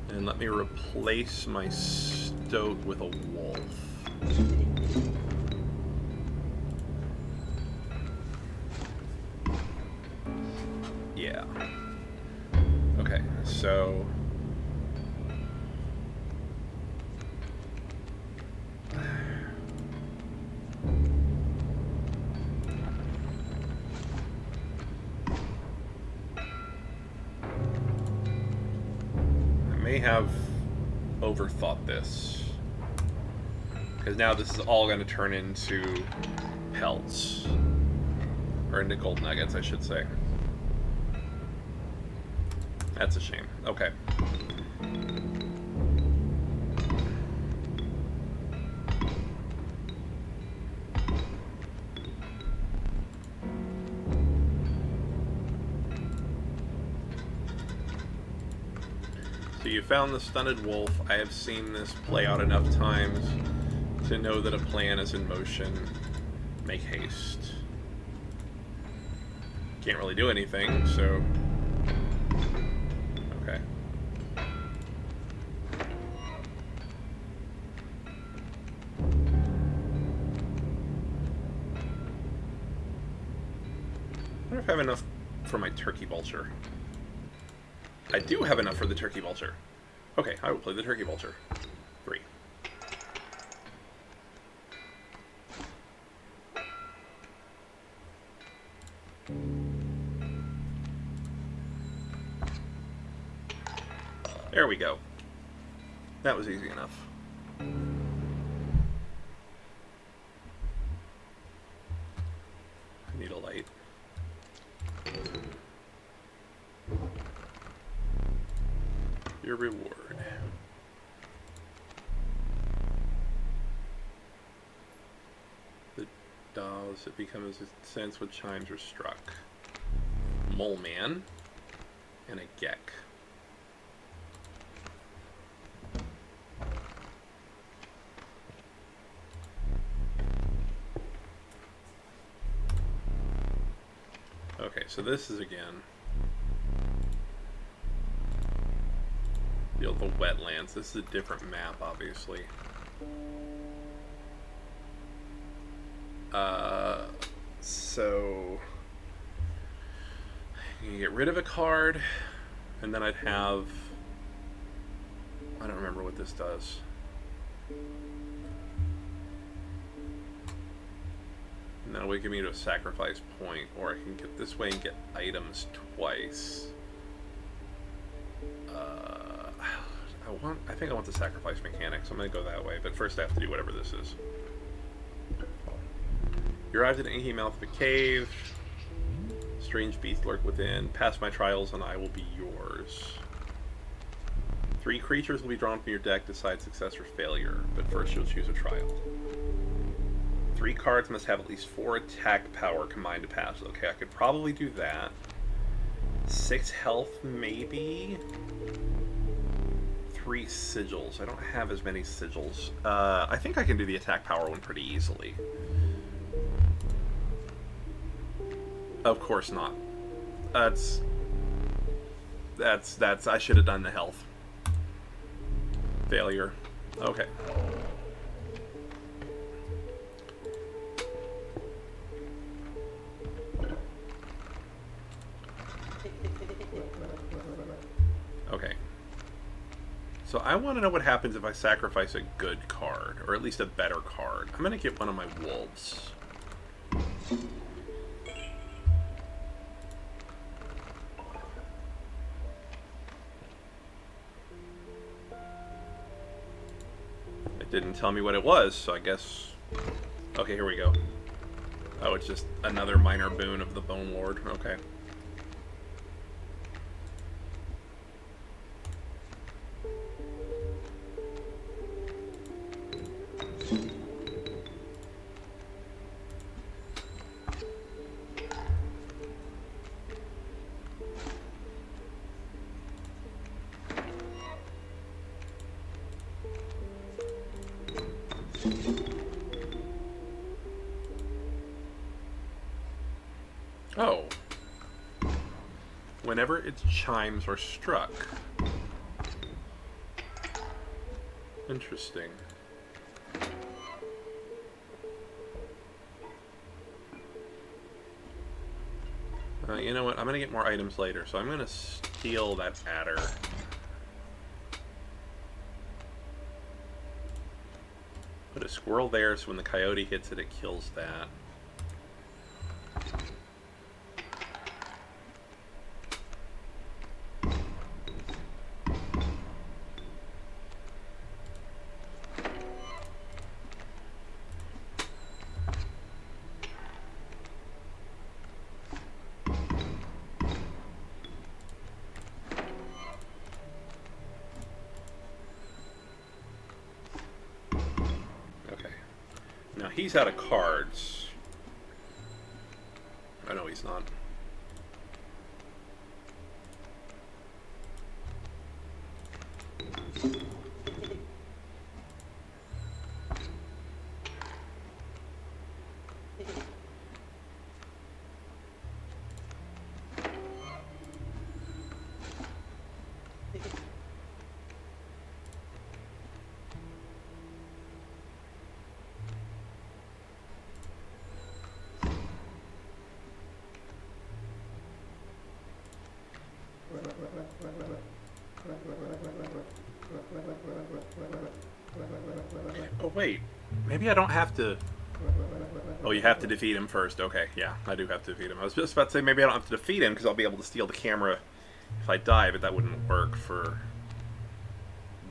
And let me replace my stoat with a wolf. Yeah. Okay, so... have overthought this because now this is all going to turn into pelts, or into gold nuggets, I should say. That's a shame. Okay. So you found the stunted wolf. I have seen this play out enough times to know that a plan is in motion. Make haste. Can't really do anything, so... Okay. I wonder if I have enough for my turkey vulture. I do have enough for the turkey vulture. Okay, I will play the turkey vulture. 3. There we go. That was easy enough. I need a light. Your reward. The dolls that become as a sense when chimes are struck. Mole man and a geck. Okay, so this is again the wetlands. This is a different map, obviously. So you get rid of a card, and then I'd have... I don't remember what this does. And that'll give me to a sacrifice point, or I can get this way and get items twice. I think I want the sacrifice mechanic, so I'm going to go that way. But first I have to do whatever this is. You arrived at an inky mouth of a cave. Strange beasts lurk within. Pass my trials and I will be yours. 3 creatures will be drawn from your deck. Decide success or failure. But first you'll choose a trial. 3 cards must have at least 4 attack power combined to pass. Okay, I could probably do that. 6 health, maybe? 3 sigils. I don't have as many sigils. I think I can do the attack power one pretty easily. Of course not. That's I should have done the health. Failure. Okay. Okay. So I want to know what happens if I sacrifice a good card, or at least a better card. I'm going to get one of my wolves. It didn't tell me what it was, so I guess... Okay, here we go. Oh, it's just another minor boon of the Bone Lord. Okay. Oh. Whenever its chimes are struck. Interesting. You know what? I'm going to get more items later, so I'm going to steal that adder. Put a squirrel there, so when the coyote hits it, it kills that. He's out of cards. I know he's not. Oh, wait. Maybe I don't have to... Oh, you have to defeat him first. Okay, yeah, I do have to defeat him. I was just about to say maybe I don't have to defeat him because I'll be able to steal the camera if I die, but that wouldn't work for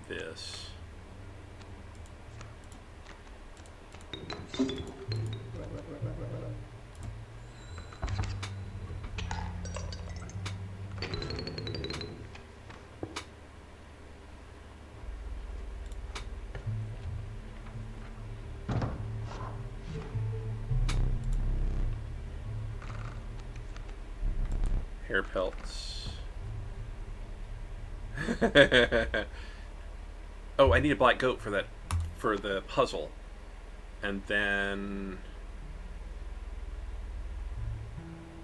this. Hair pelts. Oh, I need a black goat for that, for the puzzle. And then...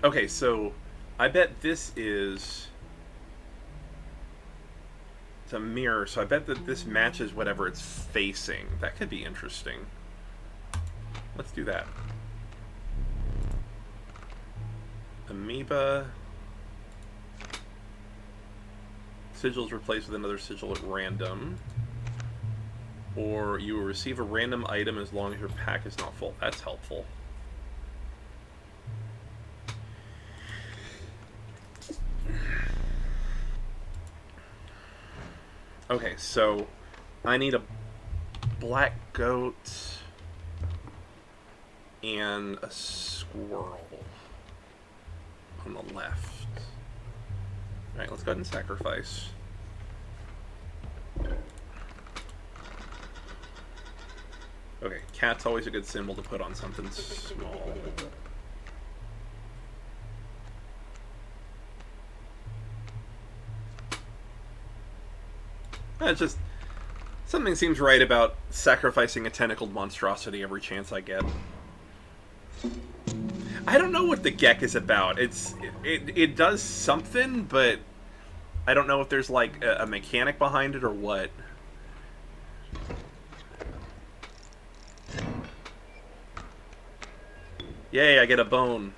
Okay, so I bet this is... It's a mirror, so I bet that this matches whatever it's facing. That could be interesting. Let's do that. Amoeba... Sigils replaced with another sigil at random. Or you will receive a random item as long as your pack is not full. That's helpful. Okay, so I need a black goat and a squirrel on the left. Alright, let's go ahead and sacrifice. Okay, cat's always a good symbol to put on something small. It's just... something seems right about sacrificing a tentacled monstrosity every chance I get. I don't know what the Gek is about. It does something, but I don't know if there's like a mechanic behind it or what. Yay, I get a bone.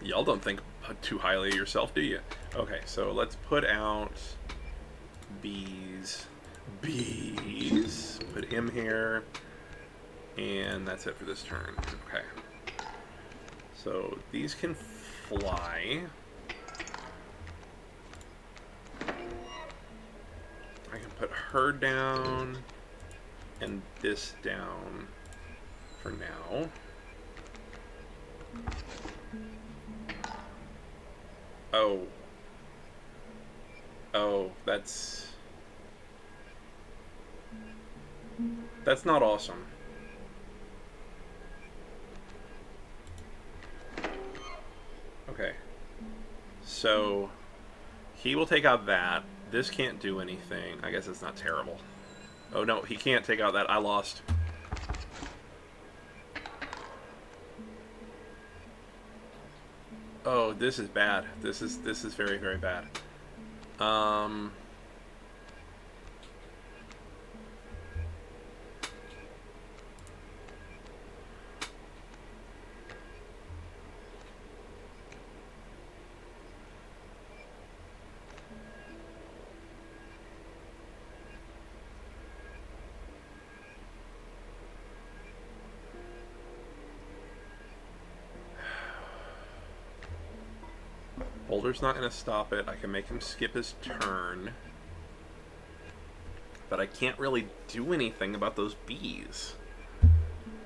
Y'all don't think too highly of yourself, do you? Okay, so let's put out bees. Bees. Put him here. And that's it for this turn. Okay. So these can fly. I can put her down and this down for now. Oh. Oh, that's not awesome. Okay. So he will take out that. This can't do anything. I guess it's not terrible. Oh no, he can't take out that. I lost. Oh, this is bad. This is very, very bad. Boulder's not going to stop it. I can make him skip his turn. But I can't really do anything about those bees.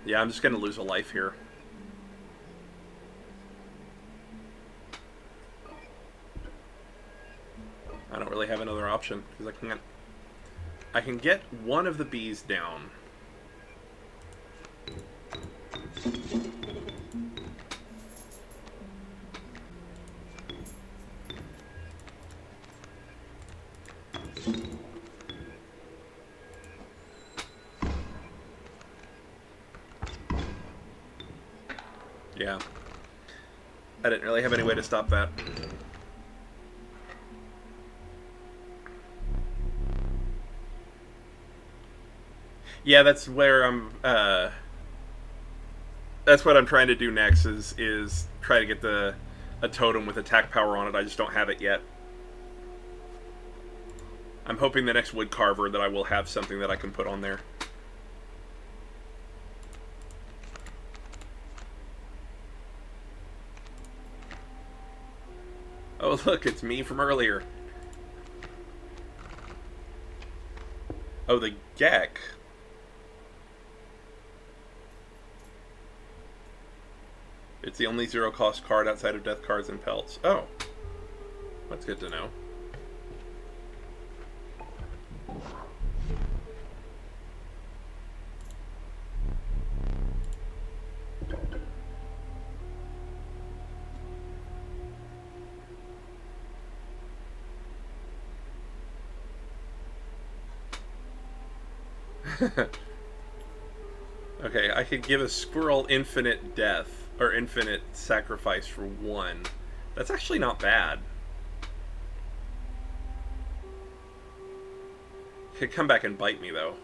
Yeah, I'm just going to lose a life here. I don't really have another option, because I can get one of the bees down. Yeah. I didn't really have any way to stop that. Yeah, that's where I'm, that's what I'm trying to do next, is try to get a totem with attack power on it. I just don't have it yet. I'm hoping the next wood carver that I will have something that I can put on there. Oh, look, it's me from earlier. Oh, the Gek. It's the only zero-cost card outside of death cards and pelts. Oh. That's good to know. Okay, I could give a squirrel infinite death, or infinite sacrifice for one. That's actually not bad. Could come back and bite me, though.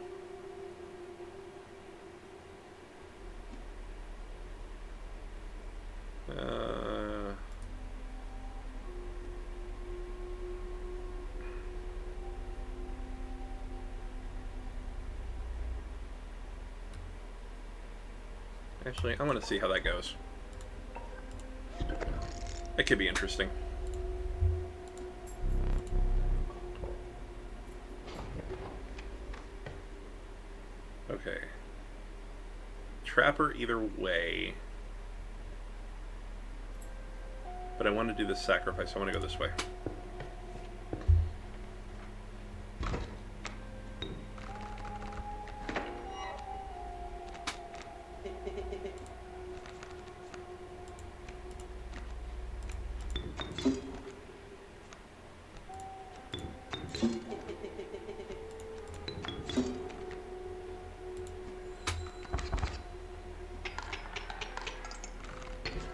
Actually, I want to see how that goes. It could be interesting. Okay. Trapper either way. But I want to do the sacrifice. I want to go this way.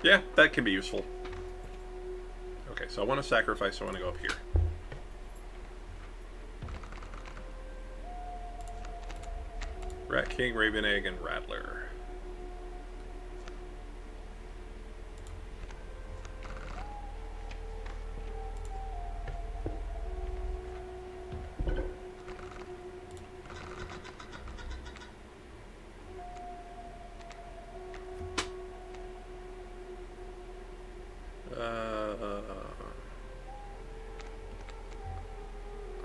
Yeah, that can be useful. Okay, so I want to sacrifice, so I want to go up here. Rat King, Raven Egg, and Rattler.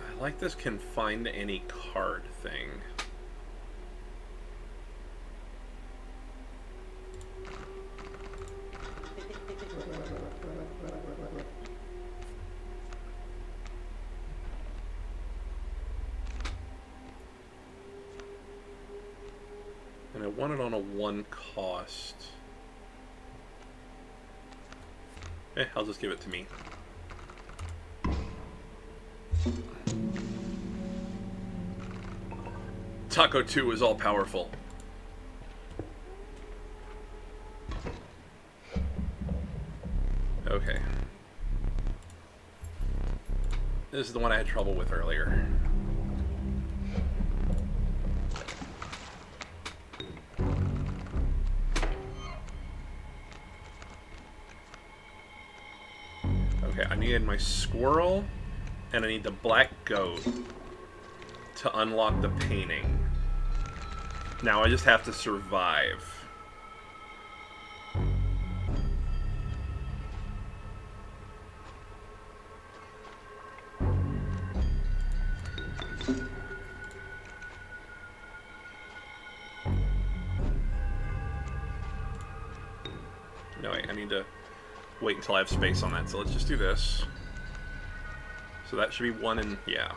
I like this can find any card thing. And I want it on a 1 cost. I'll just give it to me. Taco 2 is all powerful. Okay. This is the one I had trouble with earlier. Okay, I needed my squirrel, and I need the black goat to unlock the painting. Now I just have to survive. No, wait, I need to wait until I have space on that, so let's just do this. So that should be 1 and... yeah.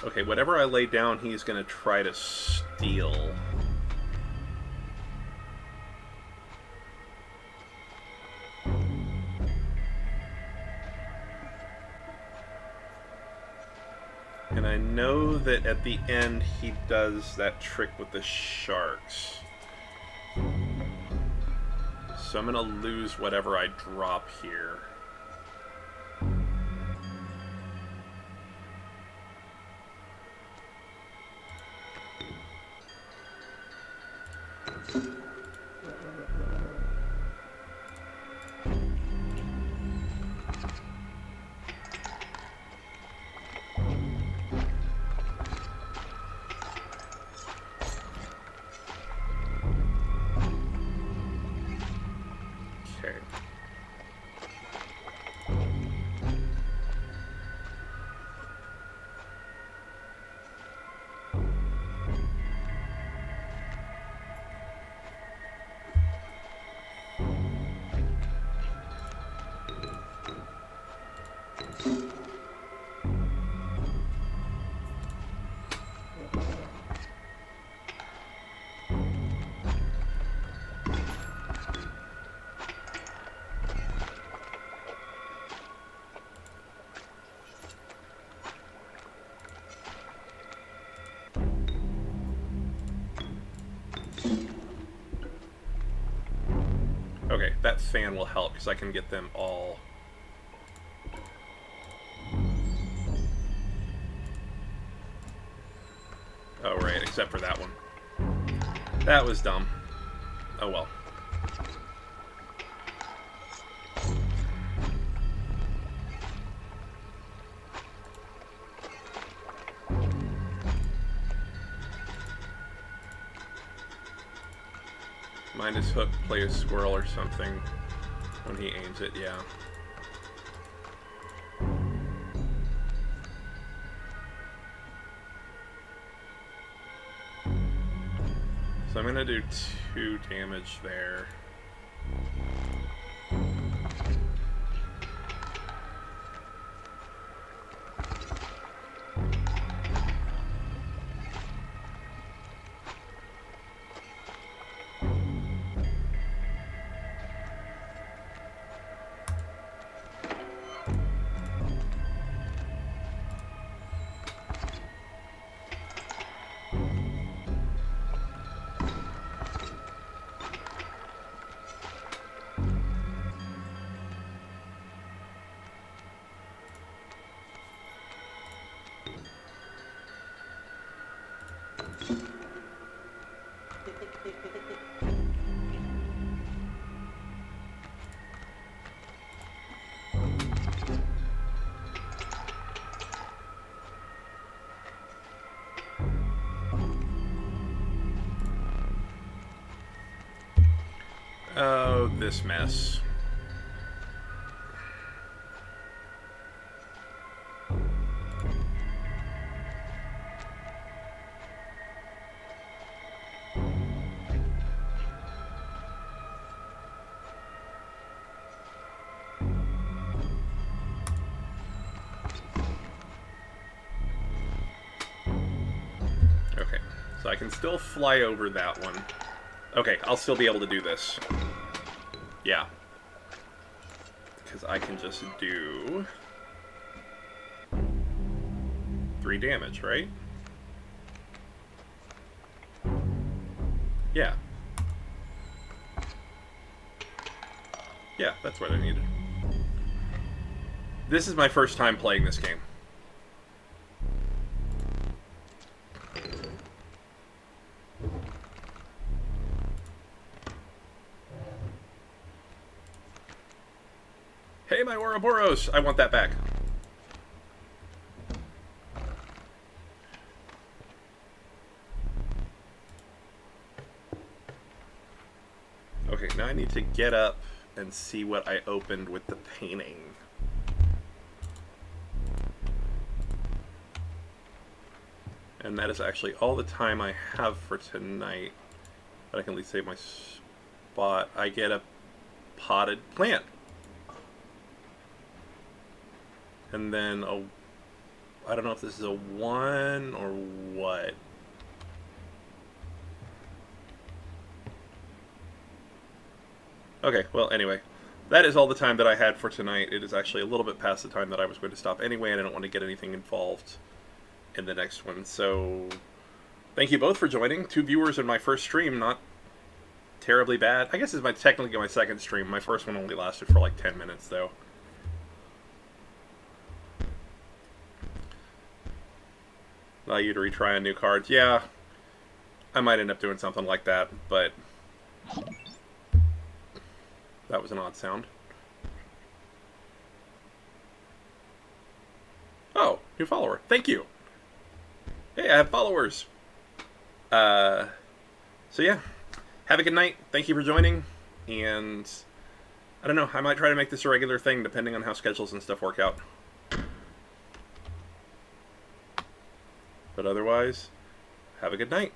Okay, whatever I lay down, he's going to try to steal. And I know that at the end he does that trick with the sharks. So I'm going to lose whatever I drop here. Okay, that fan will help because I can get them all. Oh, right, except for that one. That was dumb. Oh well. Mine is hook, play a squirrel or something when he aims it, yeah. So I'm gonna do 2 damage there. Oh, this mess. Okay, so I can still fly over that one. Okay, I'll still be able to do this. Yeah. Because I can just do 3 damage, right? Yeah. Yeah, that's what I needed. This is my first time playing this game. Hey, my Ouroboros! I want that back. Okay, now I need to get up and see what I opened with the painting. And that is actually all the time I have for tonight. But I can at least save my spot. I get a potted plant. And then I don't know if this is a 1 or what. Okay, well, anyway. That is all the time that I had for tonight. It is actually a little bit past the time that I was going to stop anyway, and I don't want to get anything involved in the next one. So, thank you both for joining. 2 viewers in my first stream, not terribly bad. I guess it's technically my second stream. My first one only lasted for like 10 minutes, though. Allow you to retry on new cards. Yeah, I might end up doing something like that, but that was an odd sound. Oh, new follower. Thank you. Hey, I have followers. So yeah, have a good night. Thank you for joining, and I don't know, I might try to make this a regular thing depending on how schedules and stuff work out. But otherwise, have a good night.